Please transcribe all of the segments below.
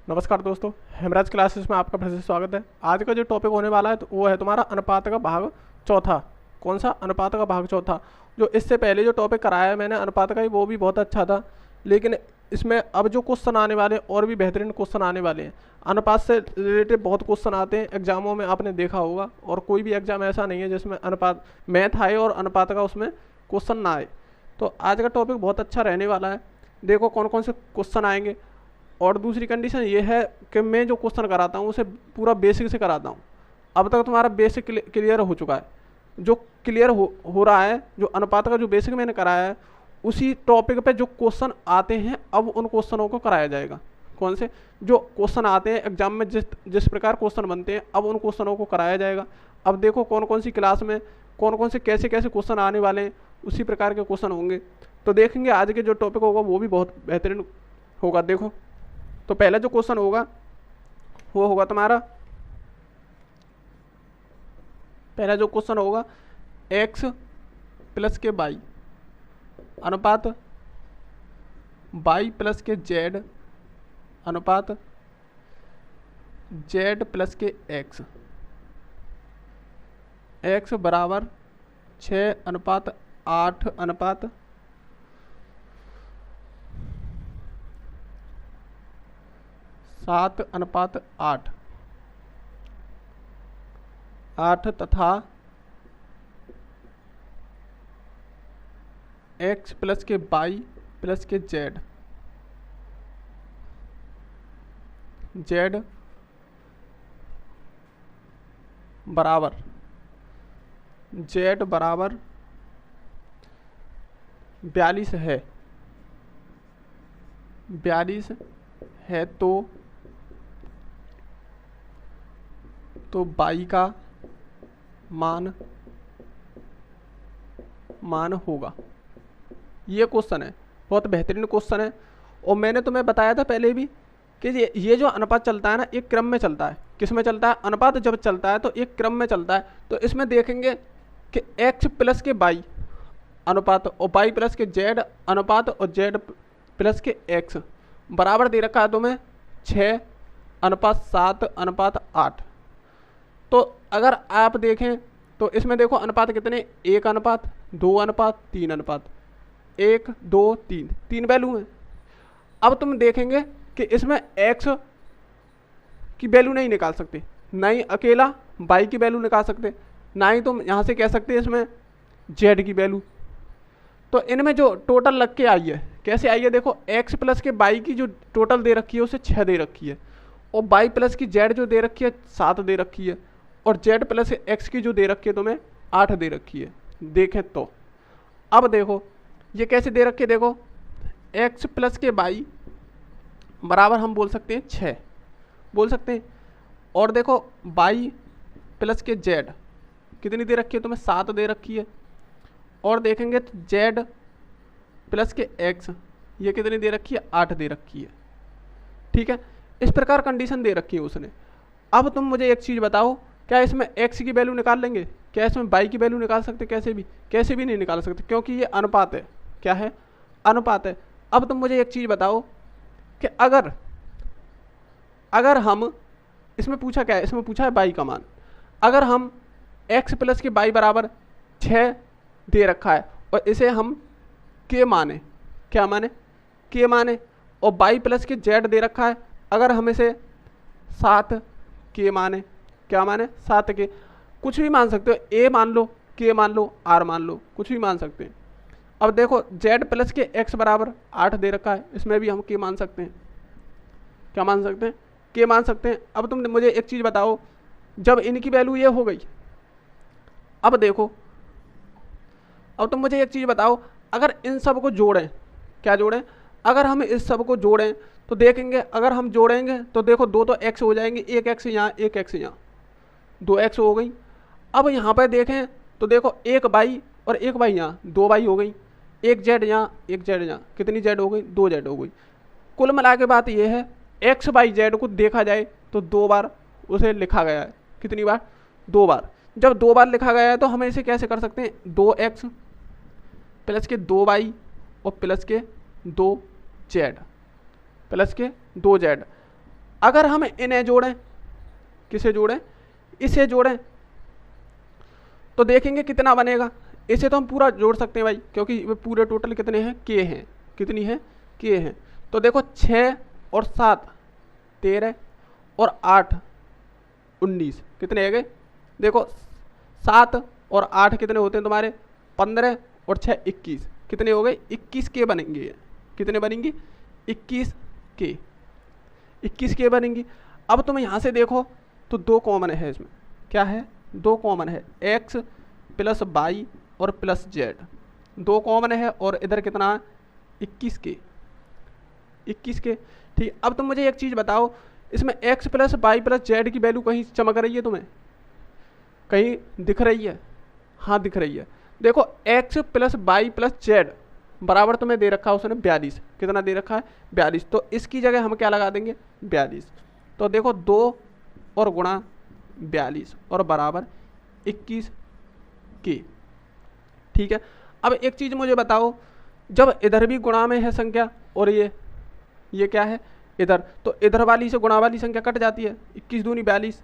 नमस्कार दोस्तों, हेमराज क्लासेस में आपका फिर से स्वागत है। आज का जो टॉपिक होने वाला है तो वो है तुम्हारा अनुपात का भाग चौथा। कौन सा? अनुपात का भाग चौथा। जो इससे पहले जो टॉपिक कराया है मैंने अनुपात का ही, वो भी बहुत अच्छा था, लेकिन इसमें अब जो क्वेश्चन आने वाले और भी बेहतरीन क्वेश्चन आने वाले हैं। अनुपात से रिलेटेड बहुत क्वेश्चन आते हैं एग्जामों में, आपने देखा होगा, और कोई भी एग्जाम ऐसा नहीं है जिसमें अनुपात मैथ आए और अनुपात का उसमें क्वेश्चन ना आए। तो आज का टॉपिक बहुत अच्छा रहने वाला है। देखो कौन कौन से क्वेश्चन आएंगे। और दूसरी कंडीशन ये है कि मैं जो क्वेश्चन कराता हूँ उसे पूरा बेसिक से कराता हूँ। अब तक तुम्हारा बेसिक क्लियर हो चुका है। जो क्लियर हो रहा है, जो अनुपात का जो बेसिक मैंने कराया है, उसी टॉपिक पे जो क्वेश्चन आते हैं अब उन क्वेश्चनों को कराया जाएगा। कौन से? जो क्वेश्चन आते हैं एग्जाम में, जिस जिस प्रकार क्वेश्चन बनते हैं अब उन क्वेश्चनों को कराया जाएगा। अब देखो कौन कौन सी क्लास में कौन कौन से कैसे कैसे क्वेश्चन आने वाले हैं, उसी प्रकार के क्वेश्चन होंगे। तो देखेंगे आज के जो टॉपिक होगा वो भी बहुत बेहतरीन होगा। देखो तो पहला जो क्वेश्चन होगा वो होगा तुम्हारा, पहला जो क्वेश्चन होगा x प्लस के y अनुपात y प्लस के z अनुपात z प्लस के x, x बराबर 6:8 अनुपात 7:8 तथा x प्लस के y प्लस के z बराबर z बराबर 42 है, 42 है तो y का मान होगा। ये क्वेश्चन है, बहुत बेहतरीन क्वेश्चन है। और मैंने तुम्हें बताया था पहले भी कि ये जो अनुपात चलता है ना, एक क्रम में चलता है। किस में चलता है? अनुपात जब चलता है तो एक क्रम में चलता है। तो इसमें देखेंगे कि x प्लस के y अनुपात और y प्लस के z अनुपात और z प्लस के x बराबर दे रखा है तुम्हें 6:7:8। तो अगर आप देखें तो इसमें देखो अनुपात कितने, 1:2:3 1 2 3 तीन वैल्यू हैं। अब तुम देखेंगे कि इसमें x की वैल्यू नहीं निकाल सकते, ना ही अकेला y की वैल्यू निकाल सकते, ना ही तुम यहाँ से कह सकते हैं इसमें z की वैल्यू। तो इनमें जो टोटल लग के आई है, कैसे आई है? देखो x प्लस के y की जो टोटल दे रखी है उसे 6 दे रखी है, और y प्लस की z जो दे रखी है 7 दे रखी है, और z प्लस x की जो दे रखी है तुम्हें 8 दे रखी है। देखें तो अब देखो ये कैसे दे रखी है। देखो x प्लस के y बराबर हम बोल सकते हैं 6 बोल सकते हैं, और देखो y प्लस के z कितनी दे रखी है तुम्हें? 7 दे रखी है, और देखेंगे तो z प्लस के x ये कितनी दे रखी है? 8 दे रखी है। ठीक है, इस प्रकार कंडीशन दे रखी है उसने। अब तुम मुझे एक चीज़ बताओ, क्या इसमें x की वैल्यू निकाल लेंगे? क्या इसमें y की वैल्यू निकाल सकते? कैसे भी नहीं निकाल सकते, क्योंकि ये अनुपात है। क्या है? अनुपात है। अब तुम मुझे एक चीज़ बताओ कि अगर हम, इसमें पूछा क्या है? इसमें पूछा है y का मान। अगर हम x प्लस के y बराबर 6 दे रखा है और इसे हम k माने, क्या माने? k माने, और y प्लस के z दे रखा है, अगर हम इसे 7 k माने, क्या माने? 7 k। कुछ भी मान सकते हो, a मान लो, k मान लो, r मान लो, कुछ भी मान सकते हैं। अब देखो z प्लस के x बराबर 8 दे रखा है, इसमें भी हम k मान सकते हैं। क्या मान सकते हैं? k मान सकते हैं। अब तुम मुझे एक चीज़ बताओ, जब इनकी वैल्यू ये हो गई, अब देखो, अब तुम मुझे एक चीज़ बताओ, अगर इन सब को जोड़ें, क्या जोड़ें? अगर हम इस सब को जोड़ें तो देखेंगे, अगर हम जोड़ेंगे तो देखो 2 तो x हो जाएंगे, एक x यहाँ, एक x यहाँ, 2 x हो गई। अब यहाँ पर देखें तो देखो एक y और एक y यहाँ, 2 y हो गई, एक z यहाँ, एक z यहाँ, कितनी z हो गई? 2 z हो गई। कुल मिला के बात यह है, x बाई z को देखा जाए तो 2 बार उसे लिखा गया है। कितनी बार? 2 बार। जब 2 बार लिखा गया है तो हम इसे कैसे कर सकते हैं? 2x प्लस के 2y और प्लस के 2z, प्लस के 2z। अगर हम इन्हें जोड़ें, किसे जोड़ें, इसे जोड़ें, तो देखेंगे कितना बनेगा। इसे तो हम पूरा जोड़ सकते हैं भाई, क्योंकि पूरे टोटल कितने हैं, के हैं, कितनी है, के हैं। तो देखो 6 और 7 13 और 8 19, कितने आ गए, देखो 7 और 8 कितने होते हैं तुम्हारे 15 और 6 21, कितने हो गए 21 के बनेंगे। कितने बनेंगे 21 के, 21 के बनेंगी। अब तुम यहाँ से देखो तो 2 कॉमन है इसमें, क्या है, 2 कॉमन है, x प्लस वाई और प्लस जेड, 2 कॉमन है। और इधर कितना है 21 के, 21 के। ठीक, अब तुम मुझे एक चीज़ बताओ, इसमें x plus Y plus Z की वैल्यू कहीं चमक रही है तुम्हें, कहीं दिख रही है, हाँ दिख रही है। देखो x plus Y plus Z बराबर तुम्हें दे रखा है उसने 42, कितना दे रखा है 42, तो इसकी जगह हम क्या लगा देंगे 42। तो देखो 2 और गुणा 42 और बराबर 21 के। ठीक है, अब एक चीज़ मुझे बताओ, जब इधर भी गुणा में है संख्या और ये क्या है इधर, तो इधर वाली से गुणा वाली संख्या कट जाती है, 21 दूनी 42।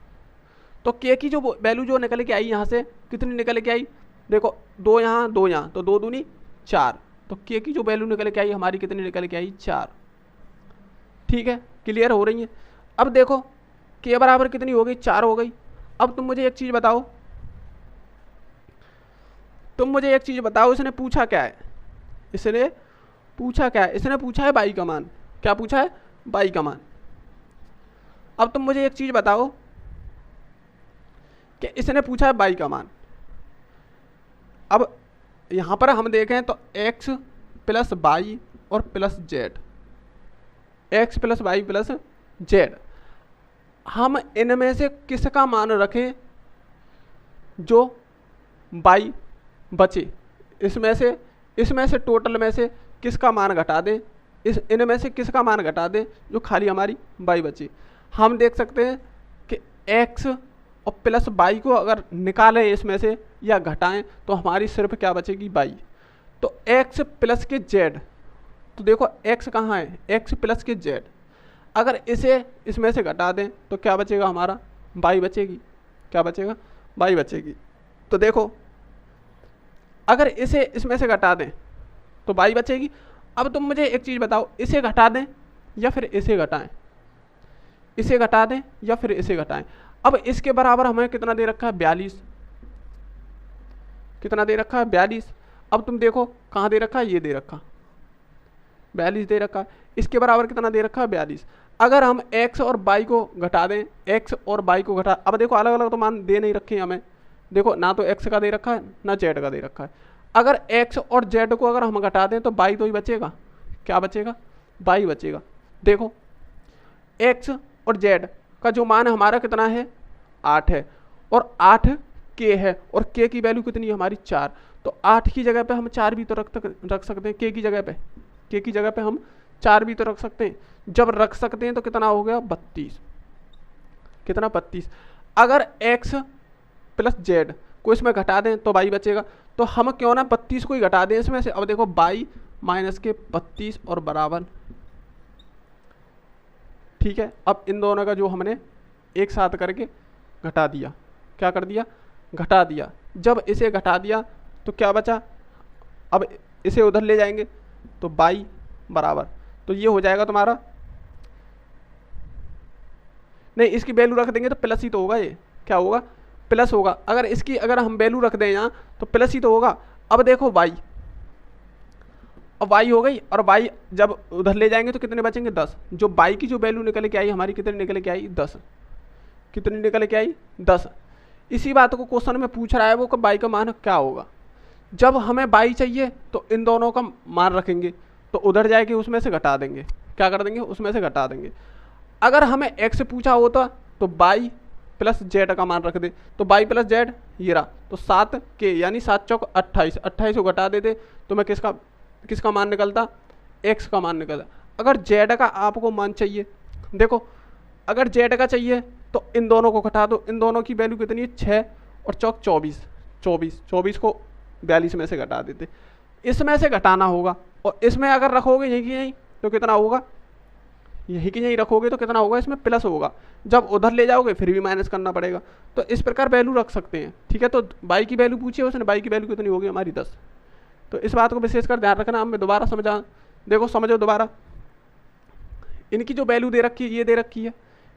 तो के की जो वैल्यू जो निकल के आई यहाँ से कितनी निकल के आई, देखो 2 यहाँ 2 यहाँ, तो 2 दूनी 4, तो के की जो वैल्यू निकल के आई हमारी कितनी निकल के आई 4। ठीक है, क्लियर हो रही है। अब देखो के बराबर कितनी हो गई 4 हो गई। अब तुम मुझे एक चीज़ बताओ, इसने पूछा क्या है, इसने पूछा क्या है, इसने पूछा है बाई का मान, क्या पूछा है बाई का मान। अब तुम मुझे एक चीज़ बताओ कि इसने पूछा है बाई का मान। अब यहाँ पर हम देखें तो x प्लस वाई और plus Z, x plus Y plus Z, हम इनमें से किसका मान रखें जो बाई बचे, इसमें से टोटल में से किसका मान घटा दें, इनमें से किसका मान घटा दें जो खाली हमारी बाई बची। हम देख सकते हैं कि x और प्लस बाई को अगर निकालें इसमें से या घटाएं तो हमारी सिर्फ क्या बचेगी बाई। तो x प्लस के z, तो देखो x कहाँ है, x प्लस के z, अगर इसे इसमें से घटा दें तो क्या बचेगा हमारा बाई बचेगी, क्या बचेगा बाई बचेगी। तो देखो अगर इसे इसमें से घटा दें तो बाई बचेगी। अब तुम मुझे एक चीज़ बताओ, इसे घटा दें या फिर इसे घटाएं, इसे घटा दें या फिर इसे घटाएं। अब इसके बराबर हमें कितना दे रखा है 42, कितना दे रखा है 42। अब तुम देखो कहाँ दे रखा है, ये दे रखा 42 दे रखा है, इसके बराबर कितना दे रखा है 42। अगर हम x और y को घटा दें, x और y को घटा, अब देखो अलग अलग तो मान दे नहीं रखे हमें, देखो ना तो x का दे रखा है ना z का दे रखा है। अगर x और z को अगर हम घटा दें तो y तो ही बचेगा, क्या बचेगा y बचेगा। देखो x और z का जो मान हमारा कितना है 8 है, और 8 k है, और k की वैल्यू कितनी है हमारी 4, तो 8 की जगह पे हम 4 भी तो रख सकते हैं, k की जगह पे, k की जगह पे हम 4 भी तो रख सकते हैं। जब रख सकते हैं तो कितना हो गया 32, कितना 32। अगर x प्लस z को इसमें घटा दें तो y बचेगा, तो हम क्यों ना 32 को ही घटा दें इसमें से। अब देखो y माइनस के 32 और बराबर, ठीक है। अब इन दोनों का जो हमने एक साथ करके घटा दिया, क्या कर दिया घटा दिया। जब इसे घटा दिया तो क्या बचा, अब इसे उधर ले जाएंगे तो y बराबर, तो ये हो जाएगा तुम्हारा, नहीं इसकी वैल्यू रख देंगे तो प्लस ही तो होगा, ये क्या होगा प्लस होगा। अगर इसकी अगर हम वैल्यू रख दें यहाँ तो प्लस ही तो होगा। अब देखो y, अब y हो गई, और y जब उधर ले जाएंगे तो कितने बचेंगे 10। जो y की जो वैल्यू निकल के आई हमारी कितनी निकल के आई 10, कितनी निकल के आई 10। इसी बात को क्वेश्चन में पूछ रहा है वो कि y का मान क्या होगा। जब हमें y चाहिए तो इन दोनों का मान रखेंगे, तो उधर जाके उसमें से घटा देंगे, क्या कर देंगे उसमें से घटा देंगे। अगर हमें x पूछा होता तो y प्लस जेड का मान रख दे, तो y प्लस जेड ये रहा, तो 7 के यानी 7 चौक 28, 28 को घटा देते तो मैं किसका मान निकलता x का मान निकलता। अगर z का आपको मान चाहिए, देखो अगर z का चाहिए तो इन दोनों को घटा दो, इन दोनों की वैल्यू कितनी है 6 और चौक 24, 24 को 42 में से घटा देते, इसमें से घटाना होगा। और इसमें अगर रखोगे यही कि नहीं तो कितना होगा, यहीं की यहीं रखोगे तो कितना होगा, इसमें प्लस होगा, जब उधर ले जाओगे फिर भी माइनस करना पड़ेगा। तो इस प्रकार वैल्यू रख सकते हैं, ठीक है। तो बाई की वैल्यू पूछी है उसने, बाई की वैल्यू कितनी होगी हमारी 10। तो इस बात को विशेषकर ध्यान रखना। मैं दोबारा समझा, देखो समझो दोबारा, इनकी जो वैल्यू दे रखी है ये दे रखी है,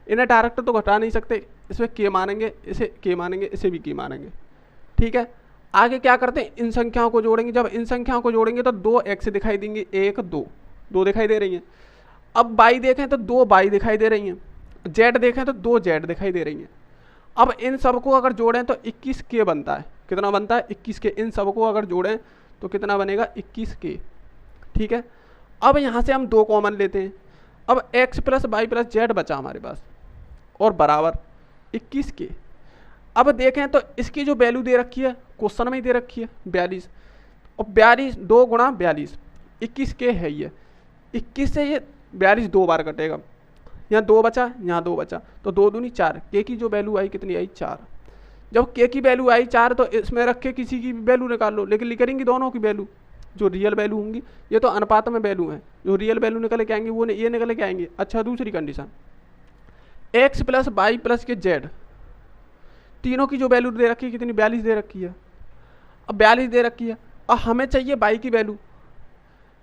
इन्हें डायरेक्ट तो घटा नहीं सकते, इसमें के मानेंगे, इसे के मानेंगे, इसे भी के मानेंगे, ठीक है। आगे क्या करते हैं, इन संख्याओं को जोड़ेंगे। जब इन संख्याओं को जोड़ेंगे तो 2 एक्स दिखाई देंगे, 1 2 2 दिखाई दे रही हैं। अब बाई देखें तो 2 बाई दिखाई दे रही हैं, जेड देखें तो 2 जेड दिखाई दे रही हैं। अब इन सबको अगर जोड़ें तो 21 के बनता है, कितना बनता है 21 के। इन सबको अगर जोड़ें तो कितना बनेगा 21 के, ठीक है। अब यहाँ से हम 2 कॉमन लेते हैं, अब x plus Y plus Z बचा हमारे पास और बराबर 21 के। अब देखें तो इसकी जो वैल्यू दे रखी है क्वेश्चन में ही दे रखी है 42, और 42 2 गुणा 42 21 के है ये। 21 से ये 42 2 बार कटेगा, यहाँ 2 बचा, यहाँ 2 बचा, तो 2 दूनी 4। के की जो वैल्यू आई कितनी आई 4। जब के की वैल्यू आई 4 तो इसमें रख के किसी की वैल्यू निकाल लो, लेकिन निकलेंगी दोनों की वैल्यू, जो रियल वैल्यू होंगी। ये तो अनुपात में वैल्यू है, जो रियल वैल्यू निकल के आएंगी वो ये निकल के आएंगे। अच्छा दूसरी condition, X plus Y plus के जेड, तीनों की जो वैल्यू दे रखी है कितनी 42 दे रखी है। अब 42 दे रखी है, अब हमें चाहिए बाई की वैल्यू।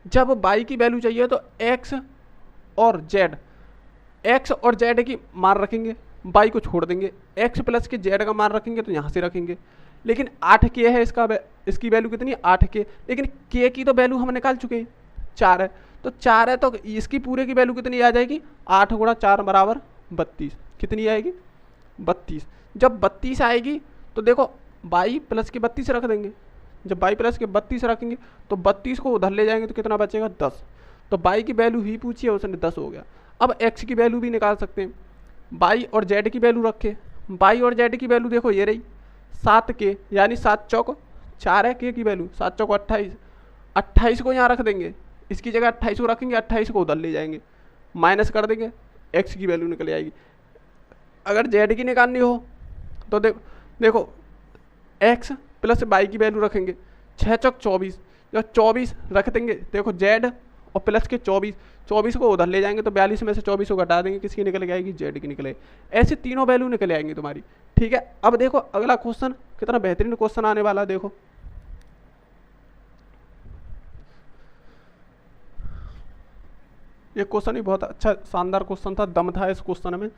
जब बाई की वैल्यू चाहिए तो एक्स और जेड, एक्स और जेड की मान रखेंगे, बाई को छोड़ देंगे, एक्स प्लस के जेड का मान रखेंगे तो यहाँ से रखेंगे। लेकिन 8 के है इसका, इसकी वैल्यू कितनी है 8 के, लेकिन के की तो वैल्यू हम निकाल चुके हैं 4 है, तो 4 है तो इसकी पूरे की वैल्यू कितनी आ जाएगी 8 गुणा 4 बराबर 32। कितनी आएगी 32। जब 32 आएगी तो देखो बाई प्लस के 32 रख देंगे, जब बाई प्लस के 32 रखेंगे तो 32 को उधर ले जाएंगे तो कितना बचेगा 10। तो बाई की वैल्यू ही पूछी है उसने 10 हो गया। अब एक्स की वैल्यू भी निकाल सकते हैं, बाई और जेड की वैल्यू रखे, बाई और जेड की वैल्यू देखो ये रही 7 के, यानी 7 चौक 4 है के की वैल्यू, 7 चौक 28, 28 को यहाँ रख देंगे, इसकी जगह 28 को रखेंगे, 28 को उधर ले जाएंगे, माइनस कर देंगे, एक्स की वैल्यू निकल आएगी। अगर जेड की निकालनी हो तो देखो एक्स प्लस बाई की वैल्यू रखेंगे, 6 चौक 24, जब 24 रख देंगे, देखो जेड और प्लस के 24, 24 को उधर ले जाएंगे तो 42 में से 24 को घटा देंगे, किसकी निकल के आएगी जेड की निकले। ऐसे तीनों वैल्यू निकल आएंगी तुम्हारी, ठीक है। अब देखो अगला क्वेश्चन कितना बेहतरीन क्वेश्चन आने वाला है, देखो ये क्वेश्चन ही बहुत अच्छा शानदार क्वेश्चन था, दम था इस क्वेश्चन में।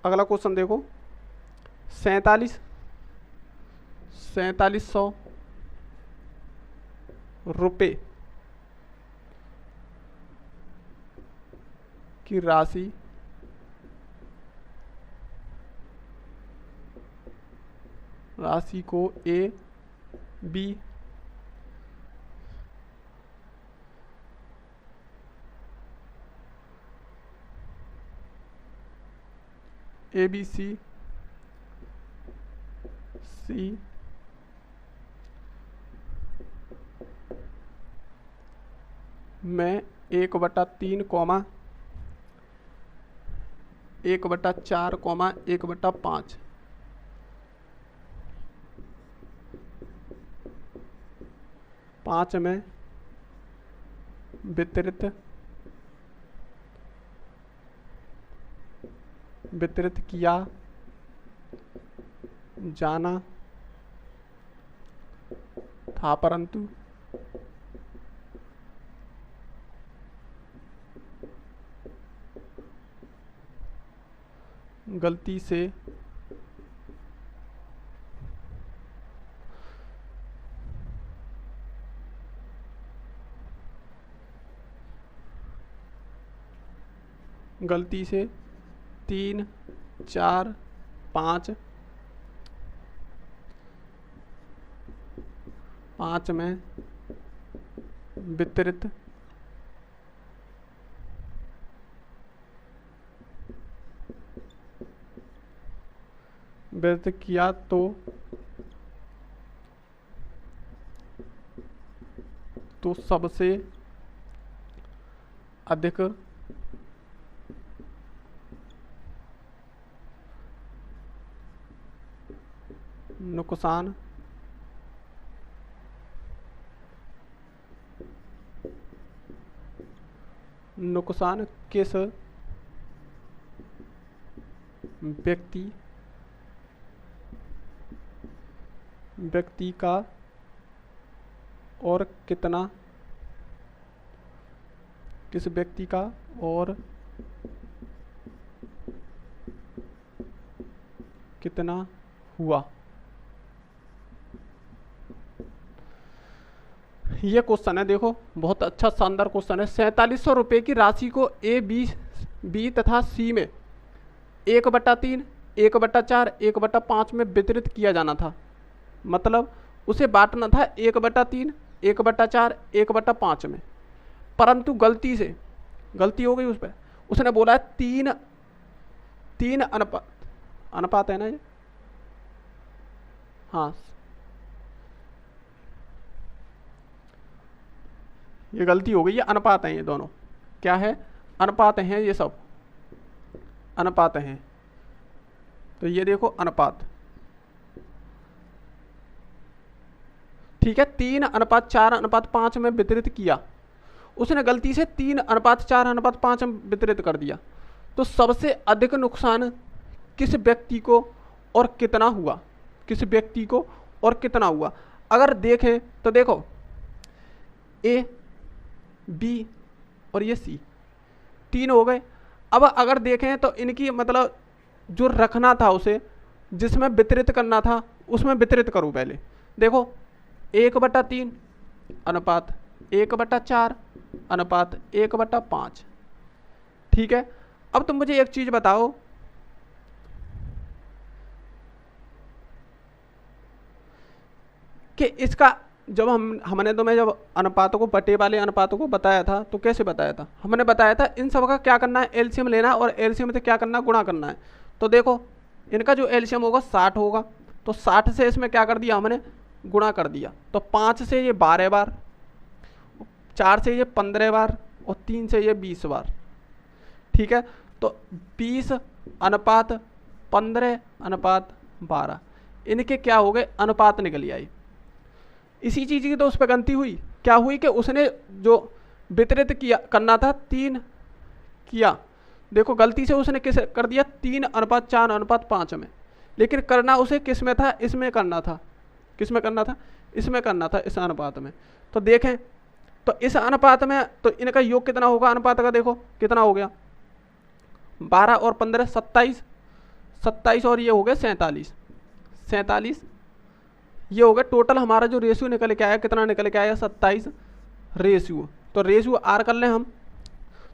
अगला क्वेश्चन देखो, 4700 रुपये की राशि को ए बी सी में 1/3 कॉमा 1/4 कॉमा 1/5 5 में वितरित किया जाना था, परंतु गलती से गलती से 3 4 5 में वितरित किया तो सबसे अधिक नुकसान नुकसान किस व्यक्ति का और कितना, किस व्यक्ति का और कितना हुआ। ये क्वेश्चन है, देखो बहुत अच्छा शानदार क्वेश्चन है। 4700 रुपये की राशि को ए, बी तथा सी में 1/3, 1/4, 1/5 में वितरित किया जाना था। मतलब उसे बांटना था 1/3, 1/4, 1/5 में, परंतु गलती हो गई उस पर। उसने बोला है 3 अनुपात है ना ये, हाँ ये गलती हो गई, ये अनुपात हैं, ये दोनों क्या है, अनुपात हैं, ये सब अनुपात हैं। तो ये देखो अनुपात, ठीक है, 3:4:5 में वितरित किया। उसने गलती से 3:4:5 में वितरित कर दिया। तो सबसे अधिक नुकसान किस व्यक्ति को और कितना हुआ, किस व्यक्ति को और कितना हुआ। अगर देखें तो देखो ए, बी और ये सी 3 हो गए। अब अगर देखें तो इनकी मतलब जो रखना था उसे, जिसमें वितरित करना था उसमें वितरित करूँ। पहले देखो 1/3 अनुपात 1/4 अनुपात 1/5, ठीक है। अब तुम मुझे एक चीज बताओ कि इसका जब हमने तुम्हें जब अनुपातों को, बटे वाले अनुपातों को बताया था तो कैसे बताया था, हमने बताया था इन सब का क्या करना है, एलसीएम लेना और एलसीएम से क्या करना है, गुणा करना है। तो देखो इनका जो एलसीएम होगा 60 होगा, तो 60 से इसमें क्या कर दिया हमने, गुणा कर दिया। तो 5 से ये 12 बार, 4 से ये 15 बार और 3 से ये 20 बार, ठीक है। तो 20:15:12 इनके क्या हो गए, अनुपात निकल आई। इसी चीज़ की तो उस पर गलती हुई, क्या हुई कि उसने जो वितरित किया करना था 3 किया, देखो गलती से उसने किस कर दिया 3:4:5 में, लेकिन करना उसे किस में था, इसमें करना था। किस में करना था, इसमें करना था, इस अनुपात में। तो देखें तो इस अनुपात में तो इनका योग कितना होगा अनुपात का, देखो कितना हो गया 12 और 15 27 और ये हो गए 47 ये हो गया। टोटल हमारा जो रेशियो निकल के आया, कितना निकल के आया 27 रेशियो। तो रेशियो आर कर लें हम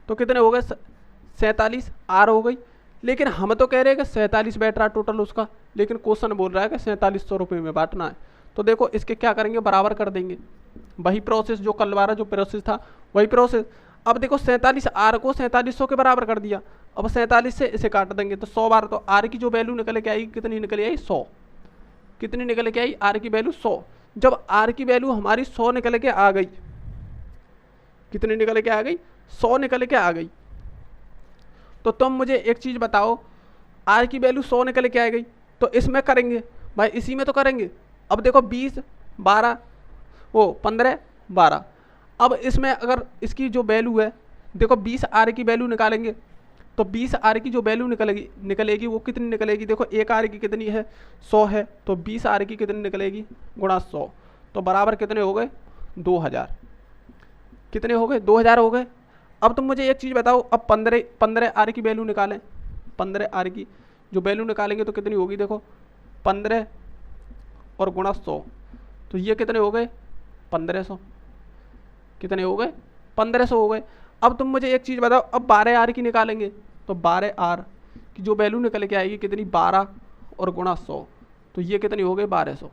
तो कितने हो गए 47 आर हो गई। लेकिन हम तो कह रहे हैं कि 47 बैठ रहा टोटल उसका, लेकिन क्वेश्चन बोल रहा है कि 4700 रुपये में बांटना है। तो देखो इसके क्या करेंगे, बराबर कर देंगे, वही प्रोसेस जो कल वाला जो प्रोसेस था वही प्रोसेस। अब देखो 47 आर को 4700 के बराबर कर दिया। अब 47 से इसे काट देंगे तो 100 बार, तो आर की जो वैल्यू निकल के आई कितनी निकल आई 100। कितनी निकल के आई, आर की वैल्यू 100। जब आर की वैल्यू हमारी 100 निकल के आ गई, कितनी निकल के आ गई 100 निकल के आ गई। तो तुम मुझे एक चीज बताओ, आर की वैल्यू 100 निकल के आ गई तो इसमें करेंगे भाई, इसी में तो करेंगे। अब देखो 20 12 वो 15 12। अब इसमें अगर इसकी जो वैल्यू है, देखो 20 आर की वैल्यू निकालेंगे तो 20 आर की जो वैल्यू निकलेगी वो कितनी निकलेगी, देखो 1 आर की कितनी है 100 है, तो 20 आर की कितनी निकलेगी गुणा 100, तो बराबर कितने हो गए 2000। कितने हो गए 2000 हो गए। अब तुम मुझे एक चीज़ बताओ, अब 15 आर की वैल्यू निकालें। 15 आर की जो वैल्यू निकालेंगे तो कितनी होगी, देखो 15 और गुणा 100, तो ये कितने हो गए 1500। कितने हो गए 1500 हो गए। अब तुम मुझे एक चीज़ बताओ, अब 12 आर की निकालेंगे तो 12 आर की जो वैल्यू निकल के आएगी कितनी 12 और गुणा 100, तो ये कितनी हो गई 1200।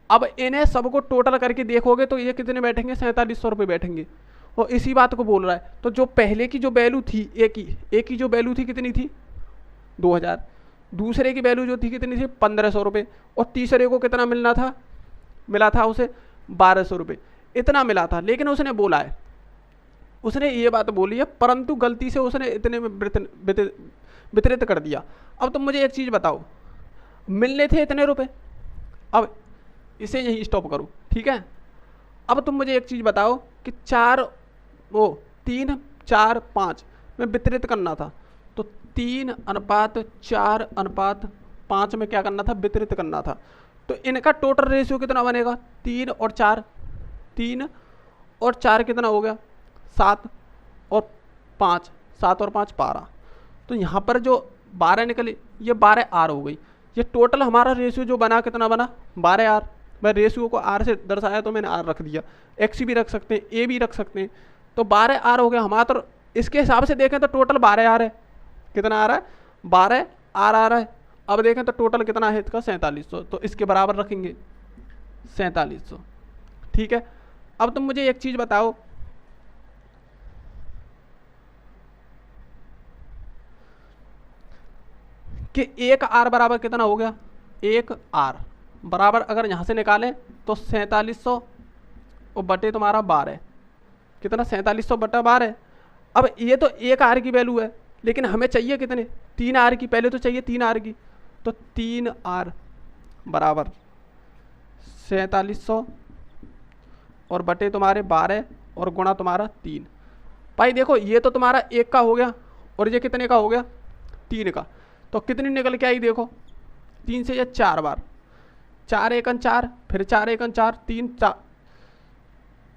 अब इन्हें सबको टोटल करके देखोगे तो ये कितने बैठेंगे 4700 रुपये बैठेंगे। और इसी बात को बोल रहा है। तो जो पहले की जो वैल्यू थी ए की जो वैल्यू थी कितनी थी 2000, दूसरे की वैल्यू जो थी कितनी थी 1500 रुपये, और तीसरे को कितना मिला था उसे 1200 रुपये, इतना मिला था। लेकिन उसने बोला है, उसने ये बात बोली है, परंतु गलती से उसने इतने में वितरित कर दिया। अब तुम मुझे एक चीज़ बताओ, मिलने थे इतने रुपए। अब इसे यहीं स्टॉप करो, ठीक है। अब तुम मुझे एक चीज़ बताओ कि 3, 4, 5 में वितरित करना था, तो 3:4:5 में क्या करना था, वितरित करना था। तो इनका टोटल रेशियो कितना बनेगा, 3 और 4, 3 और 4 कितना हो गया, 7 और 5, 7 और 5 12। तो यहाँ पर जो 12 निकले ये 12 आर हो गई। ये टोटल हमारा रेशियो जो बना कितना बना, 12 आर। मैं रेशियो को आर से दर्शाया तो मैंने आर रख दिया, एक्स भी रख सकते हैं, ए भी रख सकते हैं। तो 12 आर हो गया हमारा। तो इसके हिसाब से देखें तो टोटल 12 आर है। कितना आ रहा है, 12 आर आ रहा है। अब देखें तो टोटल कितना है इसका, 4700। तो इसके बराबर रखेंगे 4700, ठीक है। अब तुम मुझे एक चीज़ बताओ कि 1 आर बराबर कितना हो गया, 1 आर बराबर अगर यहाँ से निकालें तो 4700 और बटे तुम्हारा 12, कितना 4700 बटा 12। अब ये तो 1 आर की वैल्यू है, लेकिन हमें चाहिए कितने, 3 आर की। पहले तो चाहिए 3 आर की, तो 3 आर बराबर 4700 और बटे तुम्हारे 12 और गुणा तुम्हारा 3। भाई देखो ये तो तुम्हारा 1 का हो गया और ये कितने का हो गया, 3 का। तो कितनी निकल के आई देखो, 3 से ये 4 बार, 4 एकन 4, फिर 4 एकन 4,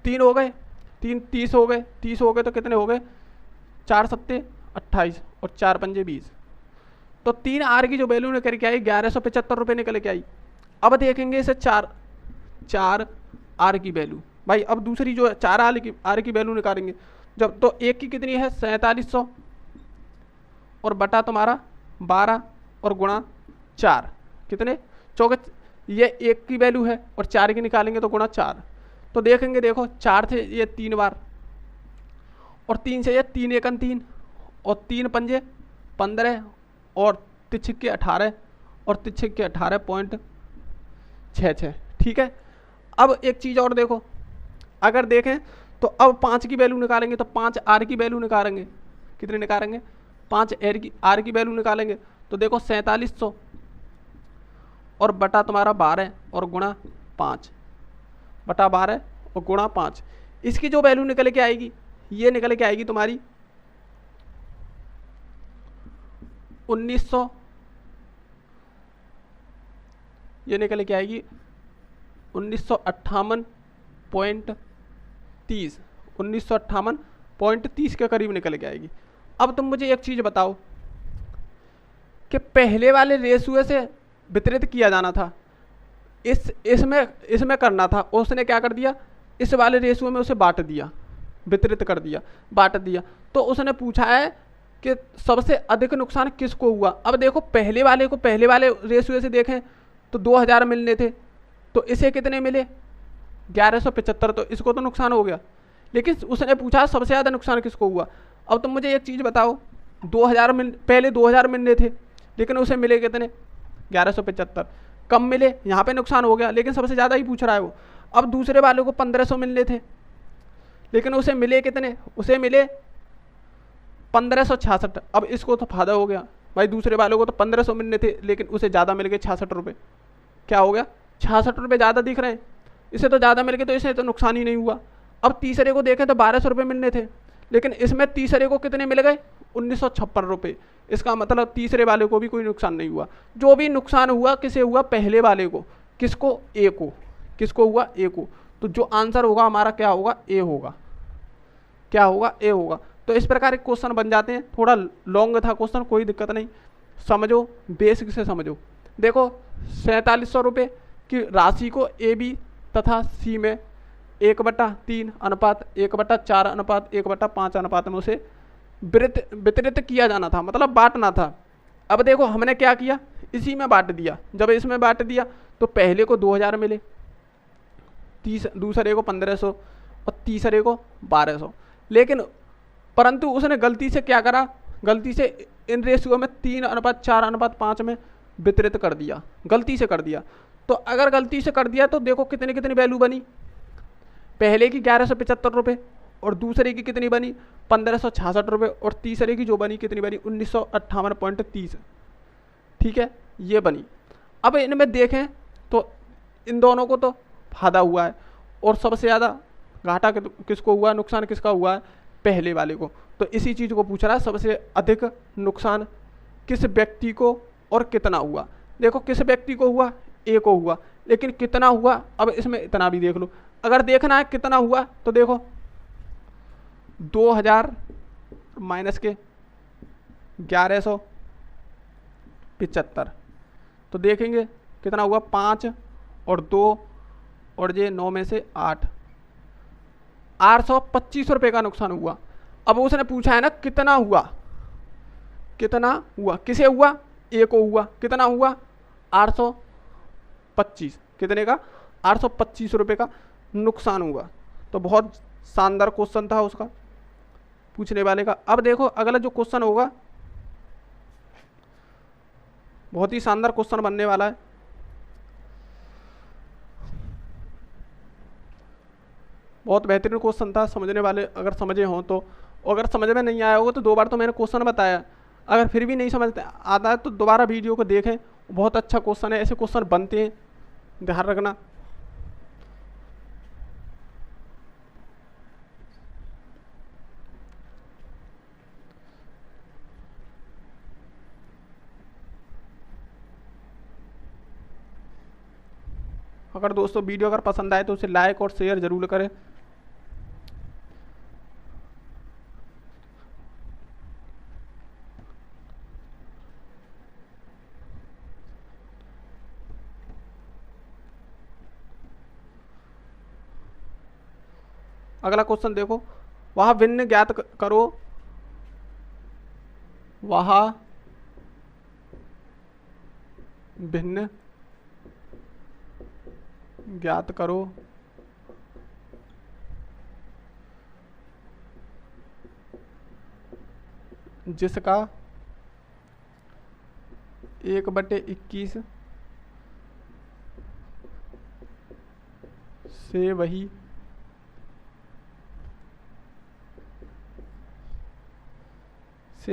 3 हो गए, 3 30 हो गए, 30 हो गए तो कितने हो गए, 4 सत्ते 28 और 4 पंजे 20। तो 3 आर की जो वैल्यू निकल के आई 1175 रुपये निकल के आई। अब देखेंगे इसे 4 आर की वैल्यू। भाई अब दूसरी जो 4 आर की वैल्यू निकालेंगे जब, तो एक की कितनी है 4700 और बटा तुम्हारा 12 और गुणा 4, कितने 24। ये 1 की वैल्यू है और 4 की निकालेंगे तो गुणा 4। तो देखेंगे देखो 4 थे ये 3 बार और 3 से ये 3 एकन 3 और 3 पंजे 15 और तिछक्के 18 और तिछक्के 18.66, ठीक है। अब एक चीज़ और देखो, अगर देखें तो अब 5 की वैल्यू निकालेंगे तो 5 आर की वैल्यू निकालेंगे, कितने निकालेंगे, 5 आर की वैल्यू निकालेंगे। तो देखो 4700 और बटा तुम्हारा 12 और गुणा 5 बटा 12 और गुणा 5, इसकी जो वैल्यू निकल के आएगी ये निकल के आएगी तुम्हारी 1900, ये निकल के आएगी 1958.30, 1958.30 के करीब निकल के आएगी। अब तुम मुझे एक चीज़ बताओ कि पहले वाले रेशियो से वितरित किया जाना था, इसमें करना था, उसने क्या कर दिया, इस वाले रेशियो में उसे बांट दिया, वितरित कर दिया, बांट दिया। तो उसने पूछा है कि सबसे अधिक नुकसान किसको हुआ। अब देखो पहले वाले रेशियो से देखें तो 2000 मिलने थे, तो इसे कितने मिले 1175, तो इसको तो नुकसान हो गया। लेकिन उसने पूछा सबसे ज़्यादा नुकसान किसको हुआ। अब तुम मुझे एक चीज़ बताओ, 2000 पहले 2000 मिलने थे लेकिन उसे मिले कितने 1175, कम मिले, यहाँ पे नुकसान हो गया, लेकिन सबसे ज़्यादा ही पूछ रहा है वो। अब दूसरे वाले को 1500 मिलने थे लेकिन उसे मिले कितने, उसे मिले 1566। अब इसको तो फायदा हो गया, भाई दूसरे वालों को तो 1500 मिलने थे लेकिन उसे ज़्यादा मिल गए 66 रुपये। क्या हो गया, 66 रुपये ज़्यादा दिख रहे हैं, इसे तो ज़्यादा मिल गए तो इसे तो नुकसान ही नहीं हुआ। अब तीसरे को देखें तो 1200 रुपये मिलने थे लेकिन इसमें तीसरे को कितने मिल गए 1956 रुपये। इसका मतलब तीसरे वाले को भी कोई नुकसान नहीं हुआ। जो भी नुकसान हुआ किसे हुआ, पहले वाले को, किसको, ए को, किसको हुआ, ए को। तो जो आंसर होगा हमारा क्या होगा, ए होगा, क्या होगा, ए होगा। तो इस प्रकार के क्वेश्चन बन जाते हैं। थोड़ा लॉन्ग था क्वेश्चन, कोई दिक्कत नहीं, समझो, बेसिक से समझो। देखो 4700 रुपये की राशि को ए बी तथा सी में 1/3 अनुपात 1/4 अनुपात 1/5 अनुपात में उसे वितरित किया जाना था, मतलब बांटना था। अब देखो हमने क्या किया, इसी में बांट दिया। जब इसमें बांट दिया तो पहले को 2000 मिले, दूसरे को 1500 और तीसरे को 1200। लेकिन परंतु उसने गलती से क्या करा, गलती से इन रेशियो में 3/4/5 में वितरित कर दिया, गलती से कर दिया। तो अगर गलती से कर दिया तो देखो कितनी कितनी वैल्यू बनी, पहले की 1175 रुपये और दूसरे की कितनी बनी 1566 रुपये और तीसरे की जो बनी कितनी बनी 1958.30, ठीक है, ये बनी। अब इनमें देखें तो इन दोनों को तो फायदा हुआ है और सबसे ज़्यादा घाटा किसको हुआ, नुकसान किसका हुआ है, पहले वाले को। तो इसी चीज़ को पूछ रहा है सबसे अधिक नुकसान किस व्यक्ति को और कितना हुआ। देखो किस व्यक्ति को हुआ, ए को हुआ, लेकिन कितना हुआ, अब इसमें इतना भी देख लो। अगर देखना है कितना हुआ तो देखो 2000 माइनस के 1175, तो देखेंगे कितना हुआ, 5 और 2 और ये 9 में से 8, 825 रुपये का नुकसान हुआ। अब उसने पूछा है ना कितना हुआ, कितना हुआ, किसे हुआ, ए को हुआ, कितना हुआ 825, कितने का 825 रुपये का नुकसान हुआ। तो बहुत शानदार क्वेश्चन था उसका पूछने वाले का। अब देखो अगला जो क्वेश्चन होगा बहुत ही शानदार क्वेश्चन बनने वाला है। बहुत बेहतरीन क्वेश्चन था, समझने वाले अगर समझे हों तो, अगर समझ में नहीं आया होगा तो 2 बार तो मैंने क्वेश्चन बताया, अगर फिर भी नहीं समझ आता है तो दोबारा वीडियो को देखें, बहुत अच्छा क्वेश्चन है, ऐसे क्वेश्चन बनते हैं, ध्यान रखना। अगर दोस्तों वीडियो अगर पसंद आए तो उसे लाइक और शेयर जरूर करें। अगला क्वेश्चन देखो, वह भिन्न ज्ञात करो, वह भिन्न ज्ञात करो जिसका 1/21 से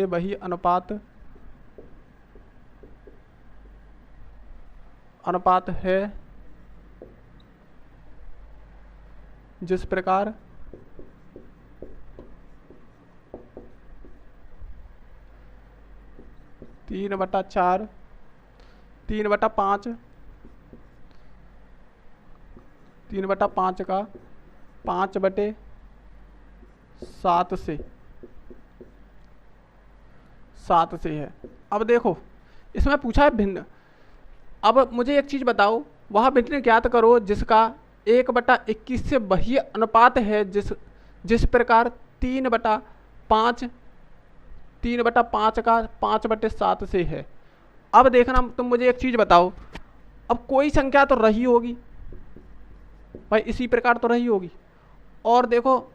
वही अनुपात है जिस प्रकार 3/4 3/5 3/5 का 5/7 से है। अब देखो इसमें पूछा है भिन्न। अब मुझे एक चीज़ बताओ, वह भिन्न ज्ञात करो जिसका 1/21 से वही अनुपात है जिस प्रकार 3/5 का 5/7 से है। अब देखना तुम मुझे एक चीज़ बताओ, अब कोई संख्या तो रही होगी भाई, इसी प्रकार तो रही होगी, और देखो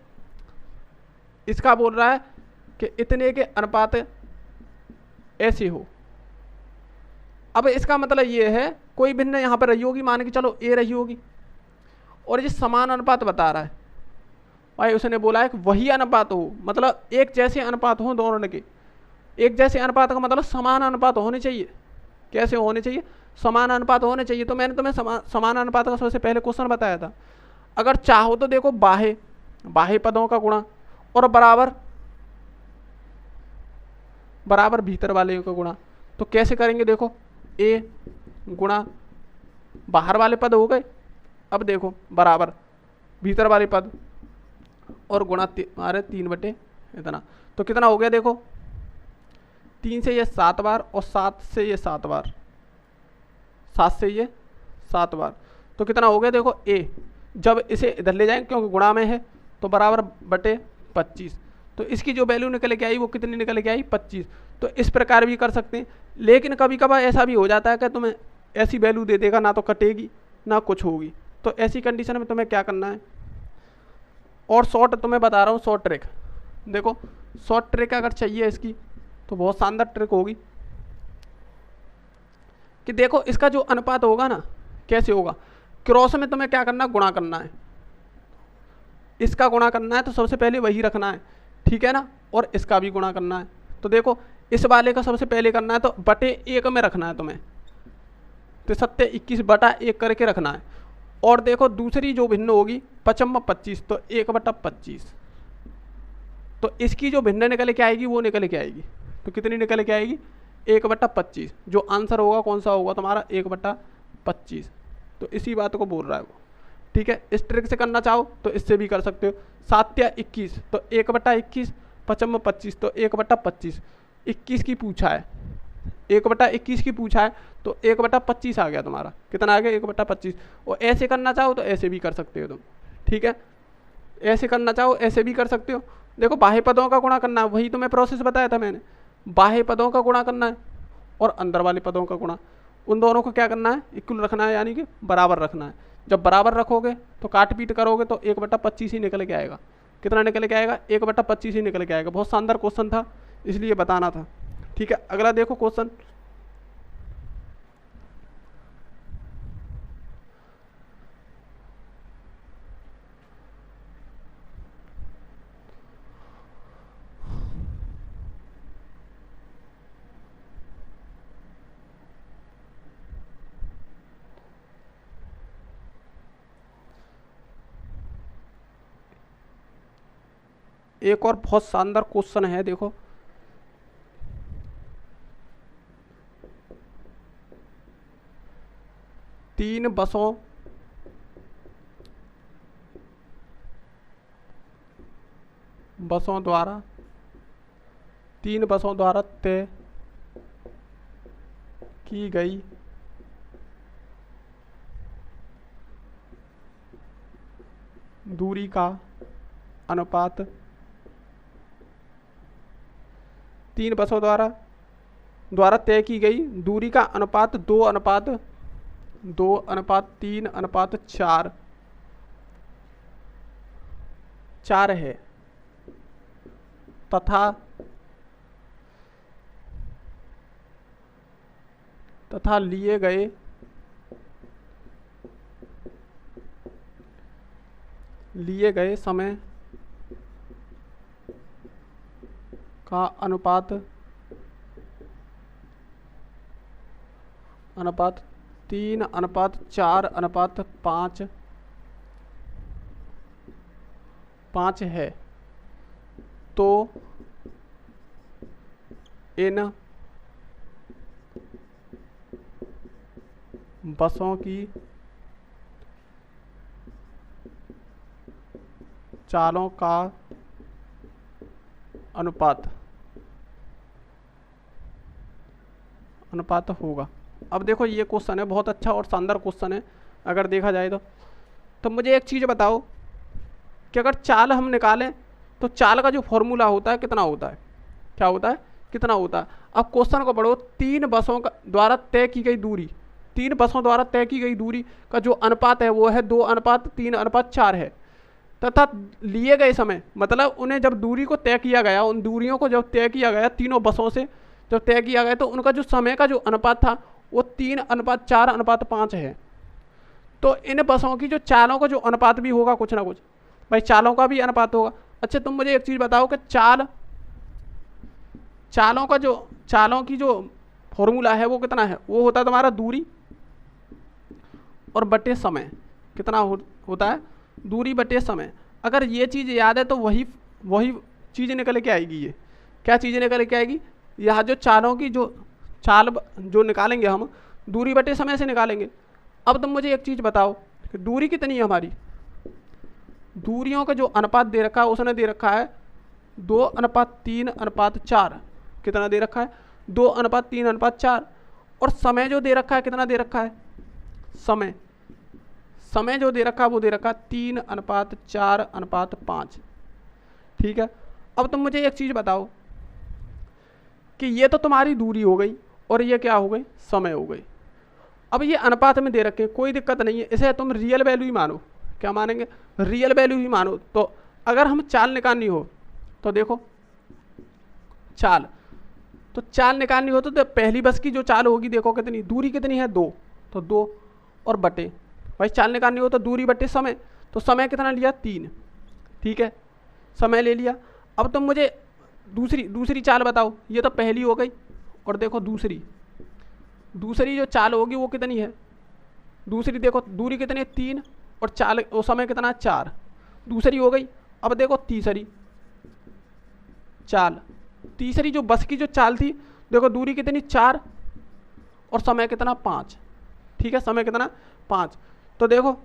इसका बोल रहा है कि इतने के अनुपात ऐसे हो। अब इसका मतलब ये है कोई भिन्न यहाँ पर रही होगी, मान के चलो ए रही होगी, और ये समान अनुपात बता रहा है भाई, उसने बोला है कि वही अनुपात हो, मतलब एक जैसे अनुपात हो दोनों के। एक जैसे अनुपात का मतलब समान अनुपात होने चाहिए। कैसे होने चाहिए, समान अनुपात होने चाहिए। तो मैंने तुम्हें समान अनुपात का सबसे पहले क्वेश्चन बताया था। अगर चाहो तो देखो बाह्य पदों का गुणा और बराबर भीतर वाले का गुणा, तो कैसे करेंगे, देखो ए गुणा बाहर वाले पद हो गए, अब देखो बराबर भीतर वाले पद और गुणा हमारे 3 इतना, तो कितना हो गया, देखो 3 से ये 7 बार और 7 से ये 7 बार, 7 से ये 7 बार, तो कितना हो गया, देखो ए जब इसे इधर ले जाएंगे क्योंकि गुणा में है तो बराबर बटे 25, तो इसकी जो वैल्यू निकल के आई वो कितनी निकल के आई, 25। तो इस प्रकार भी कर सकते हैं, लेकिन कभी कभार ऐसा भी हो जाता है कि तुम्हें ऐसी वैल्यू दे देगा, ना तो कटेगी ना कुछ होगी। तो ऐसी कंडीशन में तुम्हें क्या करना है, और शॉर्ट तुम्हें बता रहा हूँ शॉर्ट ट्रिक। देखो शॉर्ट ट्रिक अगर चाहिए इसकी तो बहुत शानदार ट्रिक होगी कि देखो इसका जो अनुपात होगा ना कैसे होगा, क्रॉस में तुम्हें क्या करना है, गुणा करना है, इसका गुणा करना है तो सबसे पहले वही रखना है, ठीक है ना, और इसका भी गुणा करना है। तो देखो इस वाले का सबसे पहले करना है तो बटे 1 में रखना है तुम्हें, तो 7/21 करके रखना है। और देखो दूसरी जो भिन्न होगी 5/25, तो 1/25, तो इसकी जो भिन्न निकल के आएगी वो निकल के आएगी। तो कितनी निकल के आएगी? 1/25। जो आंसर होगा कौन सा होगा तुम्हारा? 1/25। तो इसी बात को बोल रहा है वो। ठीक है, इस ट्रिक से करना चाहो तो इससे भी कर सकते हो। 7/21 तो 1/21, 5/25 तो 1/25। 21 की पूछा है, 1/21 की पूछा है, तो 1/25 आ गया तुम्हारा। कितना आ गया? 1/25। और ऐसे करना चाहो तो ऐसे भी कर सकते हो तुम। ठीक है, ऐसे करना चाहो ऐसे भी कर सकते हो। देखो बाह्य पदों का गुणा करना है, वही तो मैं प्रोसेस बताया था मैंने। बाह्य पदों का गुणा करना है और अंदर वाले पदों का गुणा, उन दोनों को क्या करना है? इक्वल रखना है, यानी कि बराबर रखना है। जब बराबर रखोगे तो काट पीट करोगे तो 1/25 ही निकल के आएगा। कितना निकल के आएगा? 1/25 ही निकल के आएगा। बहुत शानदार क्वेश्चन था, इसलिए बताना था। ठीक है, अगला देखो क्वेश्चन। एक और बहुत शानदार क्वेश्चन है, देखो। तीन बसों द्वारा तय की गई दूरी का अनुपात, 3 बसों द्वारा तय की गई दूरी का अनुपात 2:3:4 है, तथा लिए गए समय का अनुपात 3:4:5 है, तो इन बसों की चालों का अनुपात होगा। अब देखो ये क्वेश्चन है, बहुत अच्छा और शानदार क्वेश्चन है अगर देखा जाए तो मुझे एक चीज़ बताओ कि अगर चाल हम निकालें तो चाल का जो फॉर्मूला होता है कितना होता है? क्या होता है? कितना होता है? अब क्वेश्चन को पढ़ो। 3 बसों द्वारा तय की गई दूरी, 3 बसों द्वारा तय की गई दूरी का जो अनुपात है वो है 2:3:4 है, तथा लिए गए समय, मतलब उन्हें जब दूरी को तय किया गया, उन दूरियों को जब तय किया गया, तीनों बसों से जब तय किया गया, तो उनका जो समय का जो अनुपात था वो 3:4:5 है। तो इन बसों की जो चालों का जो अनुपात भी होगा कुछ ना कुछ, भाई चालों का भी अनुपात होगा। अच्छा तुम मुझे एक चीज़ बताओ कि चालों की जो फॉर्मूला है वो कितना है? वो होता है तुम्हारा दूरी और बटे समय। कितना होता है? दूरी बटे समय। अगर ये चीज़ याद है तो वही चीज़ निकल के आएगी। ये क्या चीज़ निकल के आएगी? यहाँ जो चालों की चाल जो निकालेंगे हम, दूरी बटे समय से निकालेंगे। अब तुम मुझे एक चीज़ बताओ कि दूरी कितनी है हमारी? दूरियों का जो अनुपात दे रखा है उसने दे रखा है 2:3:4। कितना दे रखा है? 2:3:4। और समय जो दे रखा है कितना दे रखा है? समय जो दे रखा है वो दे रखा है 3:4:5। ठीक है, अब तुम मुझे एक चीज़ बताओ कि ये तो तुम्हारी दूरी हो गई और ये क्या हो गई? समय हो गई। अब ये अनुपात में दे रखे, कोई दिक्कत नहीं है, इसे तुम रियल वैल्यू ही मानो। क्या मानेंगे? रियल वैल्यू ही मानो। तो अगर हम चाल निकालनी हो तो देखो, चाल निकालनी हो तो पहली बस की जो चाल होगी, देखो कितनी दूरी कितनी है? 2। तो 2 और बटे, भाई चाल निकालनी हो तो दूरी बटे समय, तो समय कितना लिया? 3। ठीक है, समय ले लिया। अब तुम मुझे दूसरी चाल बताओ। ये तो पहली हो गई और देखो दूसरी, दूसरी जो चाल होगी वो कितनी है, दूसरी देखो दूरी कितनी है 3 और चाल वो समय कितना है 4, दूसरी हो गई। अब देखो तीसरी चाल, तीसरी जो बस की जो चाल थी, देखो दूरी कितनी 4 और समय कितना 5, ठीक है, समय कितना 5। तो देखो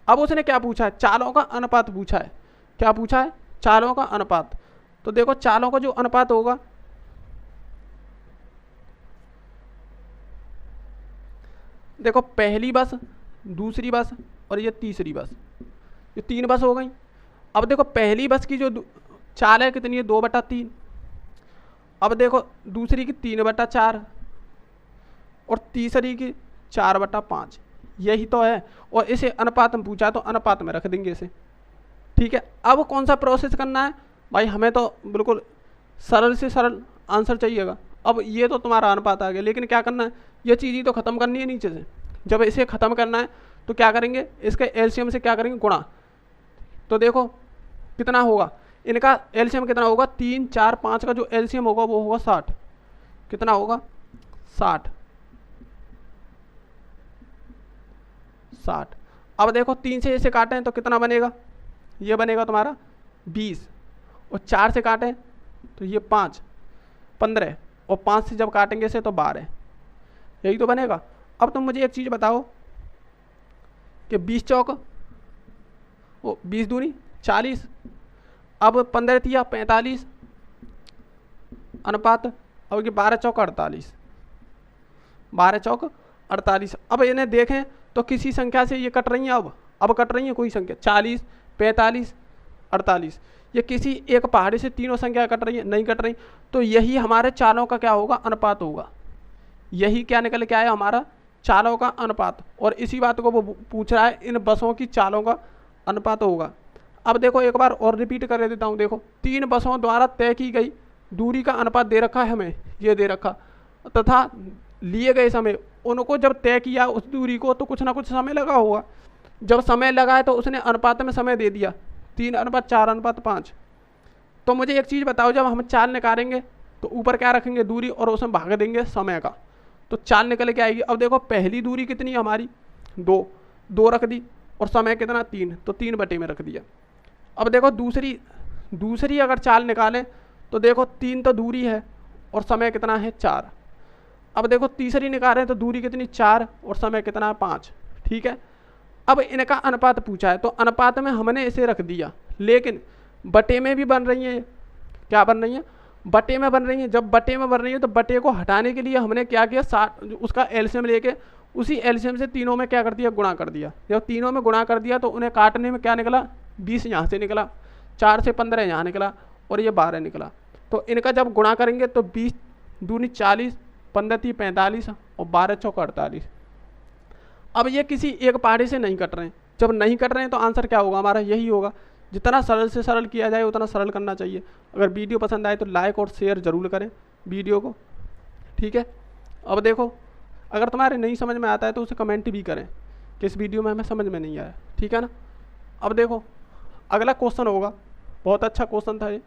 अब उसने क्या पूछा है, चालों का अनुपात पूछा है। क्या पूछा है, चालों का अनुपात। तो देखो चालों का जो अनुपात होगा, देखो पहली बस, दूसरी बस और ये तीसरी बस, ये 3 बस हो गई। अब देखो पहली बस की जो चाल है कितनी है 2/3। अब देखो दूसरी की 3/4 और तीसरी की 4/5, यही तो है। और इसे अनुपात में पूछा तो अनुपात में रख देंगे इसे, ठीक है। अब कौन सा प्रोसेस करना है भाई, हमें तो बिल्कुल सरल से सरल आंसर चाहिएगा। अब ये तो तुम्हारा अनुपात आ गया, लेकिन क्या करना है, ये चीज़ ही तो ख़त्म करनी है नीचे से। जब इसे ख़त्म करना है तो क्या करेंगे, इसके एलसीएम से क्या करेंगे, गुणा। तो देखो कितना होगा, इनका एलसीएम कितना होगा, 3, 4, 5 का जो एलसीएम होगा वो होगा 60। कितना होगा 60। अब देखो 3 से इसे काटें तो कितना बनेगा, ये बनेगा तुम्हारा 20 और 4 से काटें तो ये 5, 15 और 5 से जब काटेंगे इसे तो 12, यही तो बनेगा। अब तुम मुझे एक चीज़ बताओ कि 20 चौक 20 दूनी 40, अब 15 तिया 45 अनुपात, अब ये 12 चौक 48, 12 चौक 48। अब इन्हें देखें तो किसी संख्या से ये कट रही हैं, अब कट रही हैं कोई संख्या, 40, 45, 48, ये किसी एक पहाड़ी से तीनों संख्या कट रही है, नहीं कट रही। तो यही हमारे चालों का क्या होगा, अनुपात होगा। यही क्या निकल के आया हमारा, चालों का अनुपात। और इसी बात को वो पूछ रहा है, इन बसों की चालों का अनुपात होगा। अब देखो एक बार और रिपीट कर देता हूँ, देखो 3 बसों द्वारा तय की गई दूरी का अनुपात दे रखा है हमें, ये दे रखा, तथा लिए गए समय, उनको जब तय किया उस दूरी को तो कुछ ना कुछ समय लगा होगा। जब समय लगा है तो उसने अनुपात में समय दे दिया, 3:4:5। तो मुझे एक चीज़ बताओ, जब हम चाल निकालेंगे तो ऊपर क्या रखेंगे, दूरी, और उसमें भाग देंगे समय का, तो चाल निकल के आएगी। अब देखो पहली दूरी कितनी है हमारी 2 रख दी और समय कितना 3, तो 3 बटे में रख दिया। अब देखो दूसरी अगर चाल निकालें तो देखो 3 तो दूरी है और समय कितना है 4। अब देखो तीसरी निकालें तो दूरी कितनी 4 और समय कितना है 5, ठीक है। अब इनका अनुपात पूछा है तो अनुपात में हमने इसे रख दिया, लेकिन बटे में भी बन रही है, क्या बन रही है, बटे में बन रही है। जब बटे में बन रही है तो बटे को हटाने के लिए हमने क्या किया, 60 उसका एलसीएम लेके उसी एलसीएम से तीनों में क्या कर दिया, गुणा कर दिया। जब तीनों में गुणा कर दिया तो उन्हें काटने में क्या निकला, 20 यहाँ से निकला, 4 से 15 यहाँ निकला और ये 12 निकला। तो इनका जब गुणा करेंगे तो 20 दूनी 40, 15 × 45 और 12 चौक 48। अब ये किसी एक पहाड़ी से नहीं कट रहे हैं, जब नहीं कट रहे हैं तो आंसर क्या होगा हमारा, यही होगा। जितना सरल से सरल किया जाए उतना सरल करना चाहिए। अगर वीडियो पसंद आए तो लाइक और शेयर ज़रूर करें वीडियो को, ठीक है। अब देखो अगर तुम्हारे नहीं समझ में आता है तो उसे कमेंट भी करें कि इस वीडियो में हमें समझ में नहीं आया, ठीक है ना। अब देखो अगला क्वेश्चन होगा, बहुत अच्छा क्वेश्चन था ये।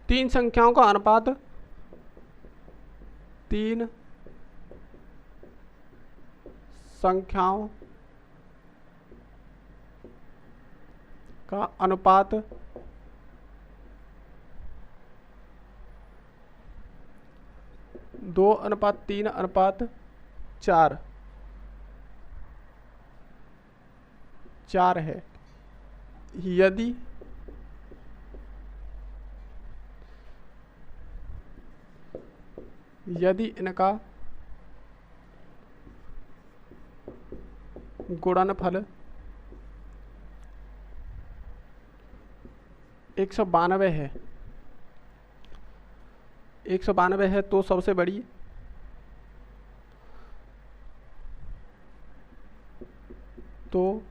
तीन संख्याओं का अनुपात, 3 संख्याओं का अनुपात 2:3:4 है। यदि इनका गुणनफल 192 है, 192 है तो सबसे बड़ी, तो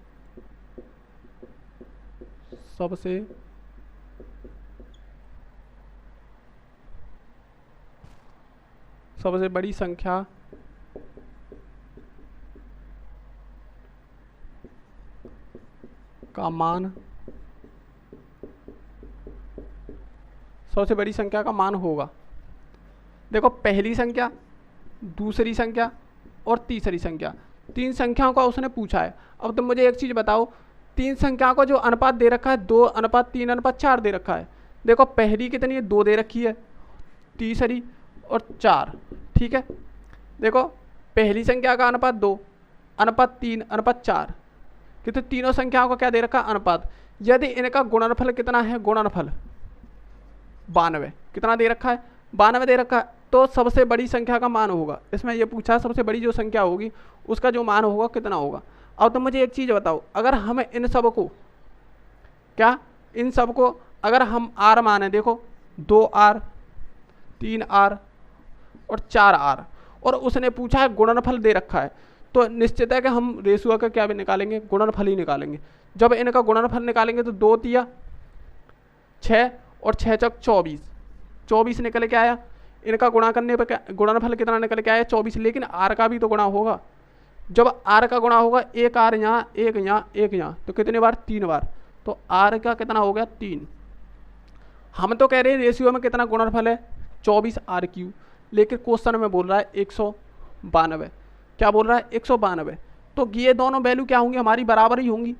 सबसे बड़ी संख्या का मान, सबसे बड़ी संख्या का मान होगा। देखो पहली संख्या, दूसरी संख्या और तीसरी संख्या, तीन संख्याओं का उसने पूछा है। अब तुम मुझे एक चीज़ बताओ, तीन संख्याओं का जो अनुपात दे रखा है 2:3:4 दे रखा है। देखो पहली कितनी है, 2 दे रखी है, तीसरी और 4, ठीक है। देखो पहली संख्या का अनुपात 2:3:4, कितने तीनों संख्याओं का क्या दे रखा है, अनुपात। यदि इनका गुणनफल कितना है, गुणनफल 92, कितना दे रखा है, 92 दे रखा है, तो सबसे बड़ी संख्या का मान होगा। इसमें यह पूछा सबसे बड़ी जो संख्या होगी उसका जो मान होगा कितना होगा। अब तो मुझे एक चीज़ बताओ, अगर हम इन सब को इन सब को अगर हम आर माने, देखो 2R, 3R और 4R, और उसने पूछा है गुणनफल दे रखा है, तो निश्चित है कि हम रेशियो का क्या भी निकालेंगे, गुणनफल ही निकालेंगे। जब इनका गुणनफल निकालेंगे तो 2 तिया 6 और 6 चौक 24 निकल के आया। इनका गुणा करने पर गुणनफल कितना निकल के आया, 24। लेकिन आर का भी तो गुणा होगा। जब आर का गुणा होगा, एक आर यहाँ, एक यहाँ, एक यहाँ, तो कितने बार, 3 बार, तो आर का कितना हो गया, 3। हम तो कह रहे हैं रेशियो में कितना गुणनफल है, 24R3, लेकिन क्वेश्चन में बोल रहा है 192। क्या बोल रहा है, 192। तो ये दोनों वैल्यू क्या होंगी, हमारी बराबर ही होंगी।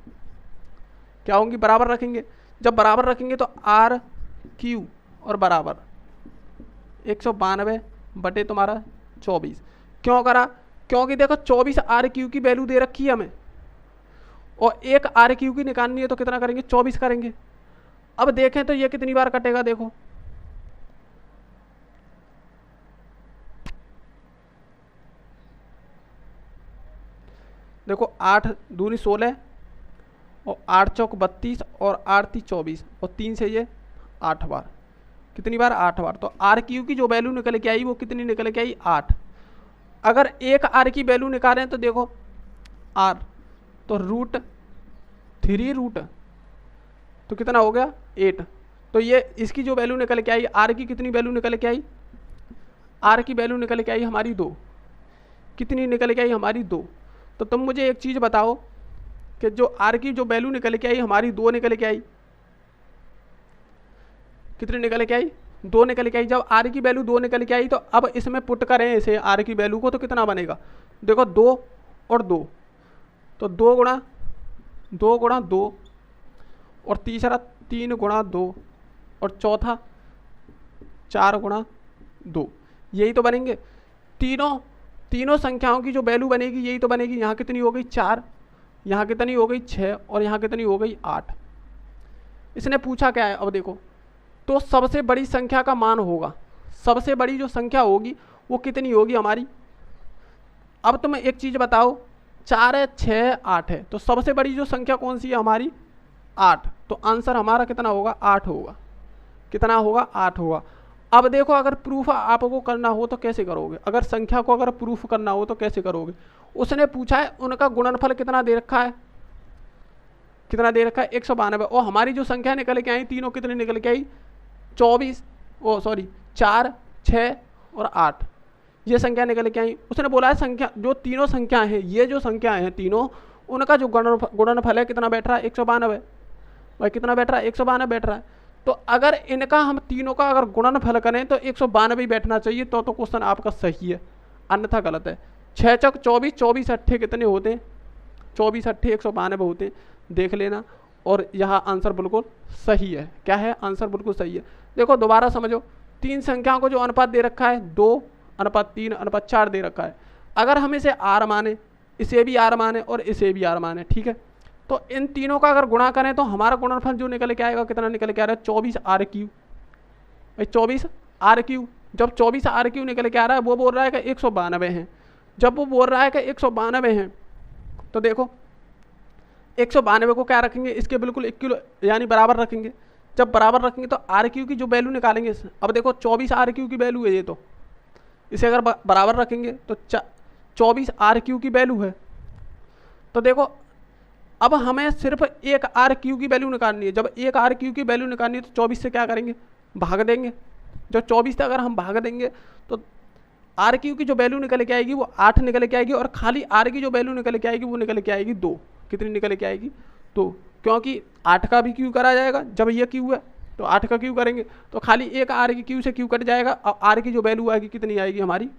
क्या होंगी, बराबर रखेंगे। जब बराबर रखेंगे तो R3 और बराबर 192 बटे तुम्हारा 24। क्यों करा, क्योंकि देखो 24R3 की वैल्यू दे रखी है हमें, और एक R3 की निकालनी है, तो कितना करेंगे, 24 करेंगे। अब देखें तो ये कितनी बार कटेगा, देखो देखो 8 दूनी 16 और 8 चौक 32 और 8 × 24 और 3 से ये 8 बार, कितनी बार, 8 बार। तो R3 की जो वैल्यू निकल के आई वो कितनी निकल के आई, 8। अगर एक R की वैल्यू निकालें तो देखो R, तो √3 तो कितना हो गया, 8। तो ये इसकी जो वैल्यू निकल के आई, R की कितनी वैल्यू निकल के आई, R की वैल्यू निकल के आई हमारी 2। कितनी निकल के आई, हमारी 2। तो तुम मुझे एक चीज़ बताओ कि जो R की जो वैल्यू निकल के आई हमारी 2 निकल के आई, कितनी निकल के आई, 2 निकल के आई। जब R की वैल्यू 2 निकल के आई तो अब इसमें पुट करें इसे R की वैल्यू को, तो कितना बनेगा, देखो 2 और 2, तो 2 गुणा 2 और तीसरा 3 गुणा 2 और चौथा 4 गुणा 2, यही तो बनेंगे। तीनों संख्याओं की जो वैल्यू बनेगी यही तो बनेगी। यहाँ कितनी हो गई, 4, यहाँ कितनी हो गई, 6 और यहाँ कितनी हो गई, 8। इसने पूछा क्या है, अब देखो, तो सबसे बड़ी संख्या का मान होगा, सबसे बड़ी जो संख्या होगी वो कितनी होगी हमारी। अब तुम एक चीज़ बताओ, 4 है, 6 है, 8 है, तो सबसे बड़ी जो संख्या कौन सी है हमारी, 8। तो आंसर हमारा कितना होगा, 8 होगा। कितना होगा, 8 होगा। अब देखो अगर प्रूफ आपको करना हो तो कैसे करोगे, अगर संख्या को अगर प्रूफ करना हो तो कैसे करोगे। उसने पूछा है उनका गुणनफल कितना दे रखा है, कितना दे रखा है, 192। और हमारी जो संख्या निकल के आई तीनों कितनी निकल के आई, 4, 6 और 8, ये संख्या निकल के आई। उसने बोला है संख्या जो तीनों संख्याएं हैं, ये जो संख्याएं हैं तीनों, उनका जो गुणनफल है कितना बैठ रहा है, 192। भाई कितना बैठ रहा है, 192 बैठ रहा है। तो अगर इनका हम तीनों का अगर गुणनफल करें तो 192 ही बैठना चाहिए, तो क्वेश्चन आपका सही है, अन्यथा गलत है। 6 चौक 24, 24 अट्ठे कितने होते हैं, 24 अट्ठे 192 होते हैं, देख लेना। और यहाँ आंसर बिल्कुल सही है। क्या है, आंसर बिल्कुल सही है। देखो दोबारा समझो, तीन संख्याओं को जो अनुपात दे रखा है 2:3:4 दे रखा है। अगर हम इसे R माने, इसे भी R माने और इसे भी R माने, ठीक है, तो इन तीनों का अगर गुणा करें तो हमारा गुणनफल जो निकल के आएगा, कितना निकल के आ रहा है, 24R3। भाई 24R3, जब 24R3 निकल के आ रहा है, वो बोल रहा है कि 192 हैं। जब वो बोल रहा है कि 192 हैं, तो देखो 192 को क्या रखेंगे, इसके बिल्कुल 1 किलो यानी बराबर रखेंगे। जब बराबर रखेंगे तो आर क्यू की जो वैल्यू निकालेंगे, अब देखो 24 आर क्यू की वैल्यू है ये, तो इसे अगर बराबर रखेंगे तो 24 आर क्यू की वैल्यू है। तो देखो अब हमें सिर्फ एक आर क्यू की वैल्यू निकालनी है। जब एक आर क्यू की वैल्यू निकालनी है तो 24 से क्या करेंगे, भाग देंगे। जब 24 से अगर हम भाग देंगे तो आर क्यू की जो वैल्यू निकल के आएगी वो 8 निकल के आएगी, और खाली आर की जो वैल्यू निकल के आएगी वो निकल के आएगी 2। कितनी निकल के आएगी, 2, क्योंकि 8 का भी क्यू करा जाएगा। जब ये क्यू है तो 8 का क्यू करेंगे तो खाली एक आर की क्यू से क्यू कट जाएगा। अब आर की जो वैल्यू आएगी कितनी आएगी हमारी,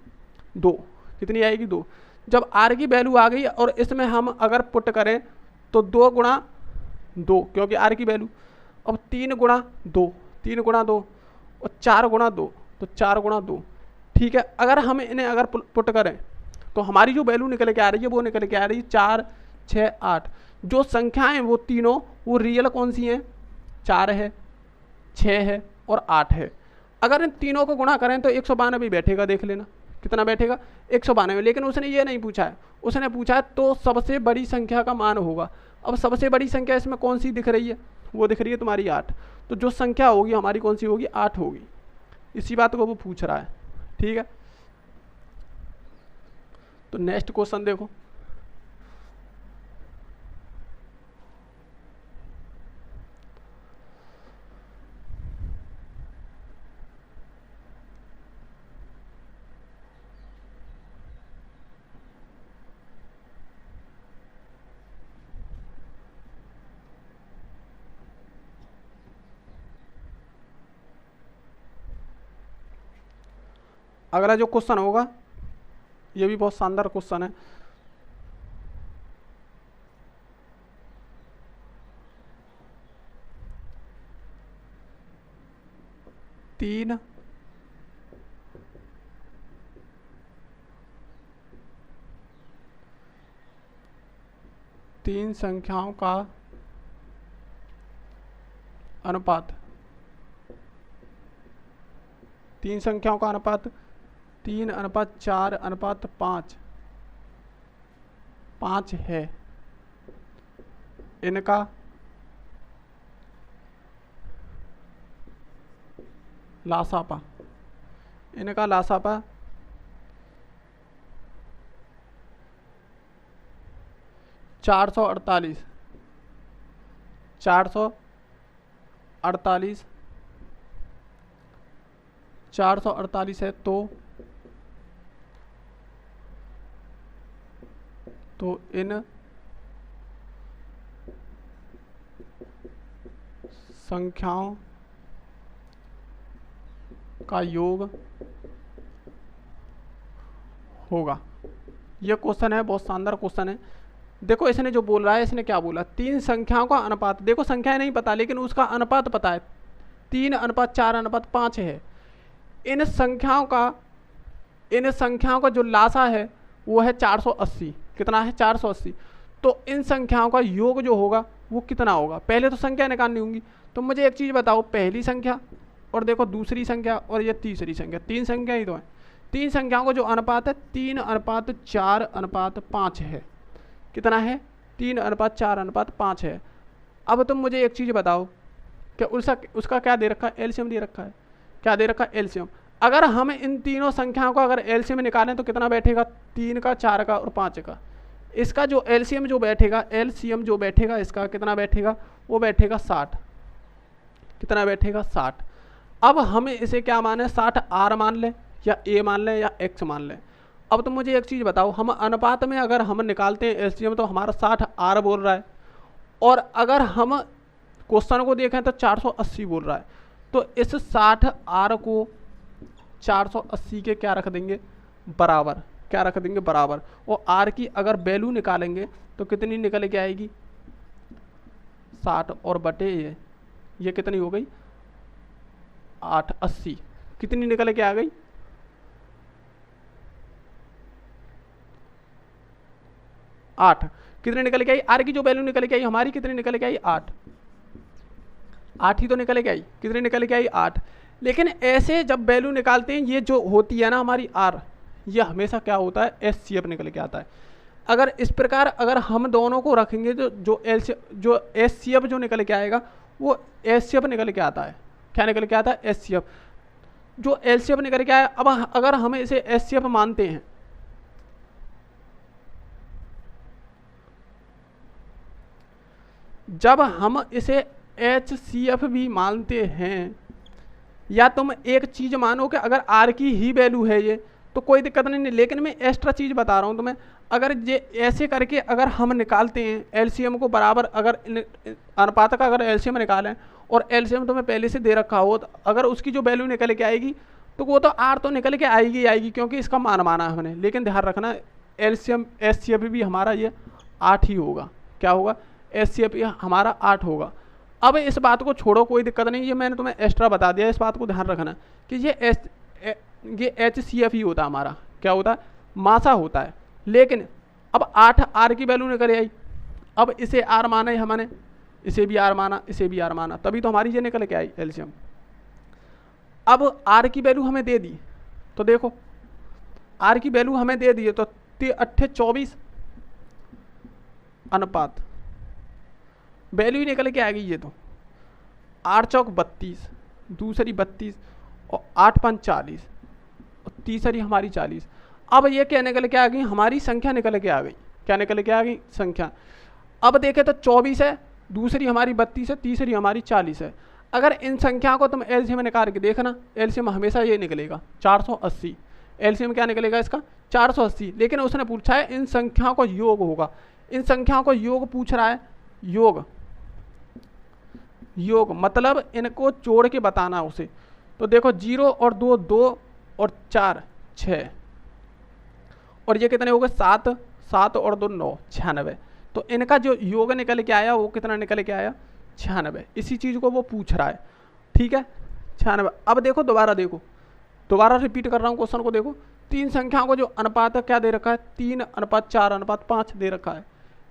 2। कितनी आएगी, 2। जब आर की वैल्यू आ गई और इसमें हम अगर पुट करें तो 2 गुणा 2, क्योंकि आर की वैल्यू, अब 3 गुणा 2, 3 गुणा 2, और 4 गुणा 2, तो 4 गुणा 2। ठीक है, अगर हम इन्हें अगर पुट करें तो हमारी जो वैल्यू निकल के आ रही है वो निकल के आ रही है 4, 6, 8। जो संख्याएं वो तीनों वो रियल कौन सी हैं, 4 है, 6 है और 8 है। अगर इन तीनों को गुणा करें तो 192 बैठेगा, देख लेना कितना बैठेगा, 192। लेकिन उसने ये नहीं पूछा है, उसने पूछा है तो सबसे बड़ी संख्या का मान होगा। अब सबसे बड़ी संख्या इसमें कौन सी दिख रही है, वो दिख रही है तुम्हारी 8। तो जो संख्या होगी हमारी कौन सी होगी, 8 होगी। इसी बात को वो पूछ रहा है। ठीक है, तो नेक्स्ट क्वेश्चन देखो। अगला जो क्वेश्चन होगा ये भी बहुत शानदार क्वेश्चन है। तीन संख्याओं का अनुपात, 3 संख्याओं का अनुपात 3:4:5 है। इनका लासापा, 448 है। तो इन संख्याओं का योग होगा। यह क्वेश्चन है, बहुत शानदार क्वेश्चन है। देखो इसने जो बोल रहा है, इसने क्या बोला, 3 संख्याओं का अनुपात। देखो संख्याएं नहीं पता लेकिन उसका अनुपात पता है, 3:4:5 है। इन संख्याओं का जो लासा है वो है 480। कितना है, 480। तो इन संख्याओं का योग जो होगा वो कितना होगा। पहले तो संख्या निकालनी होंगी। तो मुझे एक चीज़ बताओ, पहली संख्या और देखो दूसरी संख्या और ये तीसरी संख्या, 3 संख्या ही तो है। 3 संख्याओं का जो अनुपात है 3:4:5 है। कितना है, 3:4:5 है। अब तुम मुझे एक चीज़ बताओ कि उसका क्या दे रखा है, एलसीएम दे रखा है। क्या दे रखा है, एलसीएम। अगर हम इन तीनों संख्याओं का अगर एलसीएम निकालें तो कितना बैठेगा, 3 का, 4 का और 5 का। इसका जो एलसीएम जो बैठेगा इसका कितना बैठेगा, वो बैठेगा 60। कितना बैठेगा, 60। अब हमें इसे क्या माने, 60 आर मान लें या ए मान लें या एक्स मान लें। अब तो मुझे एक चीज़ बताओ, हम अनुपात में अगर हम निकालते हैं एलसीएम तो हमारा 60 आर बोल रहा है, और अगर हम क्वेश्चन को देखें तो 480 बोल रहा है। तो इस 60 आर को 480 के क्या रख देंगे, बराबर। क्या रख देंगे, बराबर। और आर की अगर वैल्यू निकालेंगे तो कितनी निकल के आएगी, 60 और बटे ये कितनी हो गई, 8, 80। कितनी निकल के आ गई, 8। कितनी निकल के आई, आर की जो वैल्यू निकल के आई हमारी, कितनी निकल के आई, 8 ही तो निकल के आई। कितनी निकल के आई, 8। लेकिन ऐसे जब वैल्यू निकालते हैं, ये जो होती है ना हमारी आर, ये हमेशा क्या होता है, एचसीएफ निकल के आता है। अगर इस प्रकार अगर हम दोनों को रखेंगे तो जो एचसीएफ जो निकल के आएगा वो एचसीएफ निकल के आता है। क्या निकल के आता है? एचसीएफ। जो एचसीएफ निकल के आया, अब अगर हम इसे एचसीएफ मानते हैं, जब हम इसे एचसीएफ भी मानते हैं, या तुम एक चीज मानो कि अगर आर की ही वैल्यू है ये, तो कोई दिक्कत नहीं, लेकिन मैं एक्स्ट्रा चीज बता रहा हूं तुम्हें। अगर ये ऐसे करके अगर हम निकालते हैं एलसीएम को बराबर, अगर अनुपात का अगर एलसीएम निकालें और एलसीएम तुम्हें पहले से दे रखा हो, तो अगर उसकी जो वैल्यू निकल के आएगी तो वो तो आर तो निकल के आएगी क्योंकि इसका मान माना है हमने। लेकिन ध्यान रखना एलसीएम एचसीएफ भी हमारा ये 8 ही होगा। क्या होगा? एचसीएफ हमारा 8 होगा। अब इस बात को छोड़ो, कोई दिक्कत नहीं, ये मैंने तुम्हें एक्स्ट्रा बता दिया, इस बात को ध्यान रखना कि ये एचसीएफ ही होता है हमारा। क्या होता है? मासा होता है। लेकिन अब 8 आर की वैल्यू निकल आई, अब इसे आर माना है हमने, इसे भी आर माना, इसे भी आर माना, तभी तो हमारी ये निकल के आई एलसीएम। अब आर की वैल्यू हमें दे दी, तो देखो आर की वैल्यू हमें दे दी है, तो 8 24 अनुपात वैल्यू ही निकल के आ गई। ये तो 8 चौक 32, दूसरी 32 और 8 5 40 और तीसरी हमारी 40। अब ये क्या निकल के आ गई? हमारी संख्या निकल के आ गई। क्या निकल के आ गई? संख्या। अब देखें तो 24 है, दूसरी हमारी 32 है, तीसरी हमारी 40 है। अगर इन संख्या को तुम एलसीएम निकाल के देखना, एलसीएम हमेशा ये निकलेगा 480। एलसीएम क्या निकलेगा इसका? 480। लेकिन उसने पूछा है इन संख्याओं को योग होगा, इन संख्याओं को योग पूछ रहा है। योग मतलब इनको जोड़ के बताना उसे। तो देखो 0 और 2 2 और 4 6 और ये कितने हो गए? 7 7 और 2 9 96। तो इनका जो योग निकल के आया वो कितना निकल के आया? 96। इसी चीज को वो पूछ रहा है। ठीक है, 96। अब देखो दोबारा रिपीट कर रहा हूँ क्वेश्चन को। देखो 3 संख्याओं को जो अनुपात है क्या दे रखा है? 3:4:5 दे रखा है।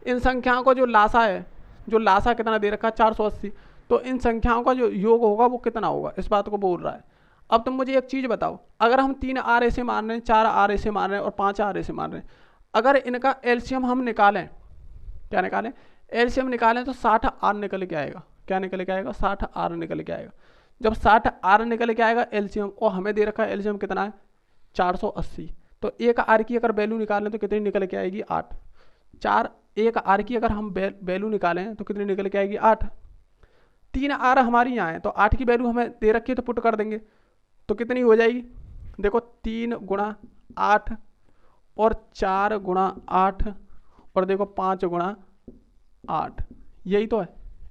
इन संख्याओं को जो लासा कितना दे रखा है? 480। तो इन संख्याओं का जो योग होगा वो कितना होगा? इस बात को बोल रहा है। अब तुम मुझे एक चीज बताओ, अगर हम 3 आर ऐसे मान रहे हैं, 4 आर ऐसे मान रहे हैं और 5 आर ऐसे मान रहे हैं, अगर इनका एलसीएम हम निकालें, क्या निकालें? एलसीएम निकालें तो 60 आर निकल के आएगा। क्या निकल के आएगा? 60 आर निकल के आएगा। जब 60 आर निकल के आएगा एलसीएम, और हमें दे रखा है एलसीएम कितना है? 480। तो एक आर की अगर वैल्यू निकालें तो कितनी निकल के आएगी? 8। 4 एक आर की अगर हम वैल्यू निकालें तो कितनी निकल के आएगी? 8। 3 आर हमारी यहाँ है, तो 8 की वैल्यू हमें दे रखी है, तो पुट कर देंगे तो कितनी हो जाएगी? देखो 3 × 8 और 4 × 8 और देखो 5 × 8, यही तो है,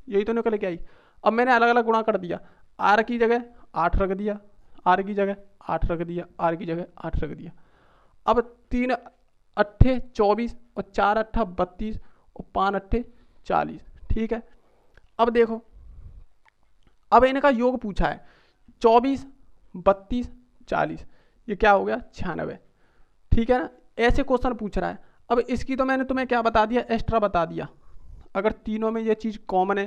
यही तो निकल के आई। अब मैंने अलग अलग गुणा कर दिया, आर की जगह 8 रख दिया, आर की जगह 8 रख दिया, आर की जगह 8 रख दिया। अब 3 8 24 और 4 8 32 और 5 8 40। ठीक है, अब देखो, अब इनका योग पूछा है 24 32 40, ये क्या हो गया? 96। ठीक है ना, ऐसे क्वेश्चन पूछ रहा है। अब इसकी तो मैंने तुम्हें क्या बता दिया? एक्स्ट्रा बता दिया। अगर तीनों में ये चीज़ कॉमन है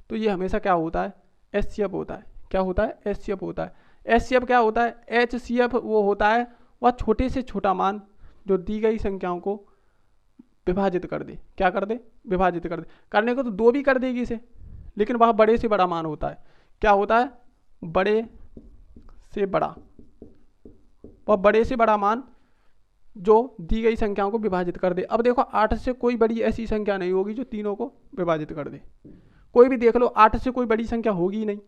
तो ये हमेशा क्या होता है? एचसीएफ होता है। क्या होता है? एचसीएफ होता है। एचसीएफ क्या होता है? एचसीएफ वो होता है वह छोटे से छोटा मान जो दी गई संख्याओं को विभाजित कर दे। क्या कर दे? विभाजित कर दे। करने को तो 2 भी कर देगी इसे, लेकिन वह बड़े से बड़ा मान होता है। क्या होता है? बड़े से बड़ा। वह बड़े से बड़ा मान जो दी गई संख्याओं को विभाजित कर दे। अब देखो 8 से कोई बड़ी ऐसी संख्या नहीं होगी जो तीनों को विभाजित कर दे। कोई भी देख लो, 8 से कोई बड़ी संख्या होगी ही नहीं।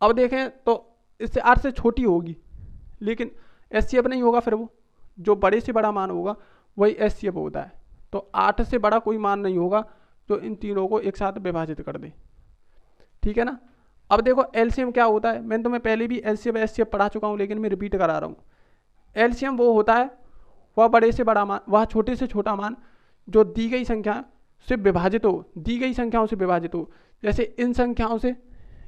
अब देखें तो इससे 8 से छोटी होगी, लेकिन एचसीएफ नहीं होगा। फिर वो जो बड़े से बड़ा मान होगा वही एचसीएफ होता है। तो 8 से बड़ा कोई मान नहीं होगा जो इन तीनों को एक साथ विभाजित कर दे। ठीक है ना। अब देखो एलसीएम क्या होता है, मैंने तुम्हें पहले भी एलसीएम एचसीएफ पढ़ा चुका हूँ, लेकिन मैं रिपीट करा रहा हूँ। एलसीएम वो होता है वह बड़े से बड़ा मान, वह छोटे से छोटा मान जो दी गई संख्या से विभाजित हो, दी गई संख्याओं से विभाजित हो। जैसे इन संख्याओं से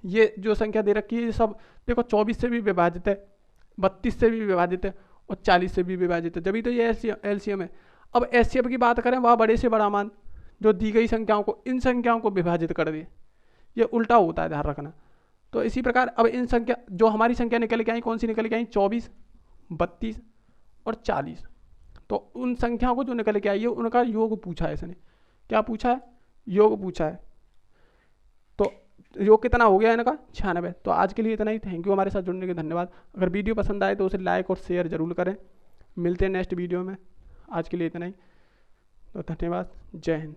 ये जो संख्या दे रखी है ये सब देखो 24 से भी विभाजित है, 32 से भी विभाजित है और 40 से भी विभाजित है, जब तो ये एलसीएम है। अब एचसीएफ की बात करें, वह बड़े से बड़ा मान जो दी गई संख्याओं को इन संख्याओं को विभाजित कर दे। ये उल्टा होता है, ध्यान रखना। तो इसी प्रकार अब इन संख्या जो हमारी संख्या निकल के आई, कौन सी निकल के आई? 24 32 और 40। तो उन संख्याओं को जो निकल के आई है उनका योग पूछा है इसने। क्या पूछा है? योग पूछा है। तो जो कितना हो गया इनका 96। तो आज के लिए इतना ही। थैंक यू हमारे साथ जुड़ने के धन्यवाद। अगर वीडियो पसंद आए तो उसे लाइक और शेयर जरूर करें। मिलते हैं नेक्स्ट वीडियो में। आज के लिए इतना ही। तो धन्यवाद। जय हिंद।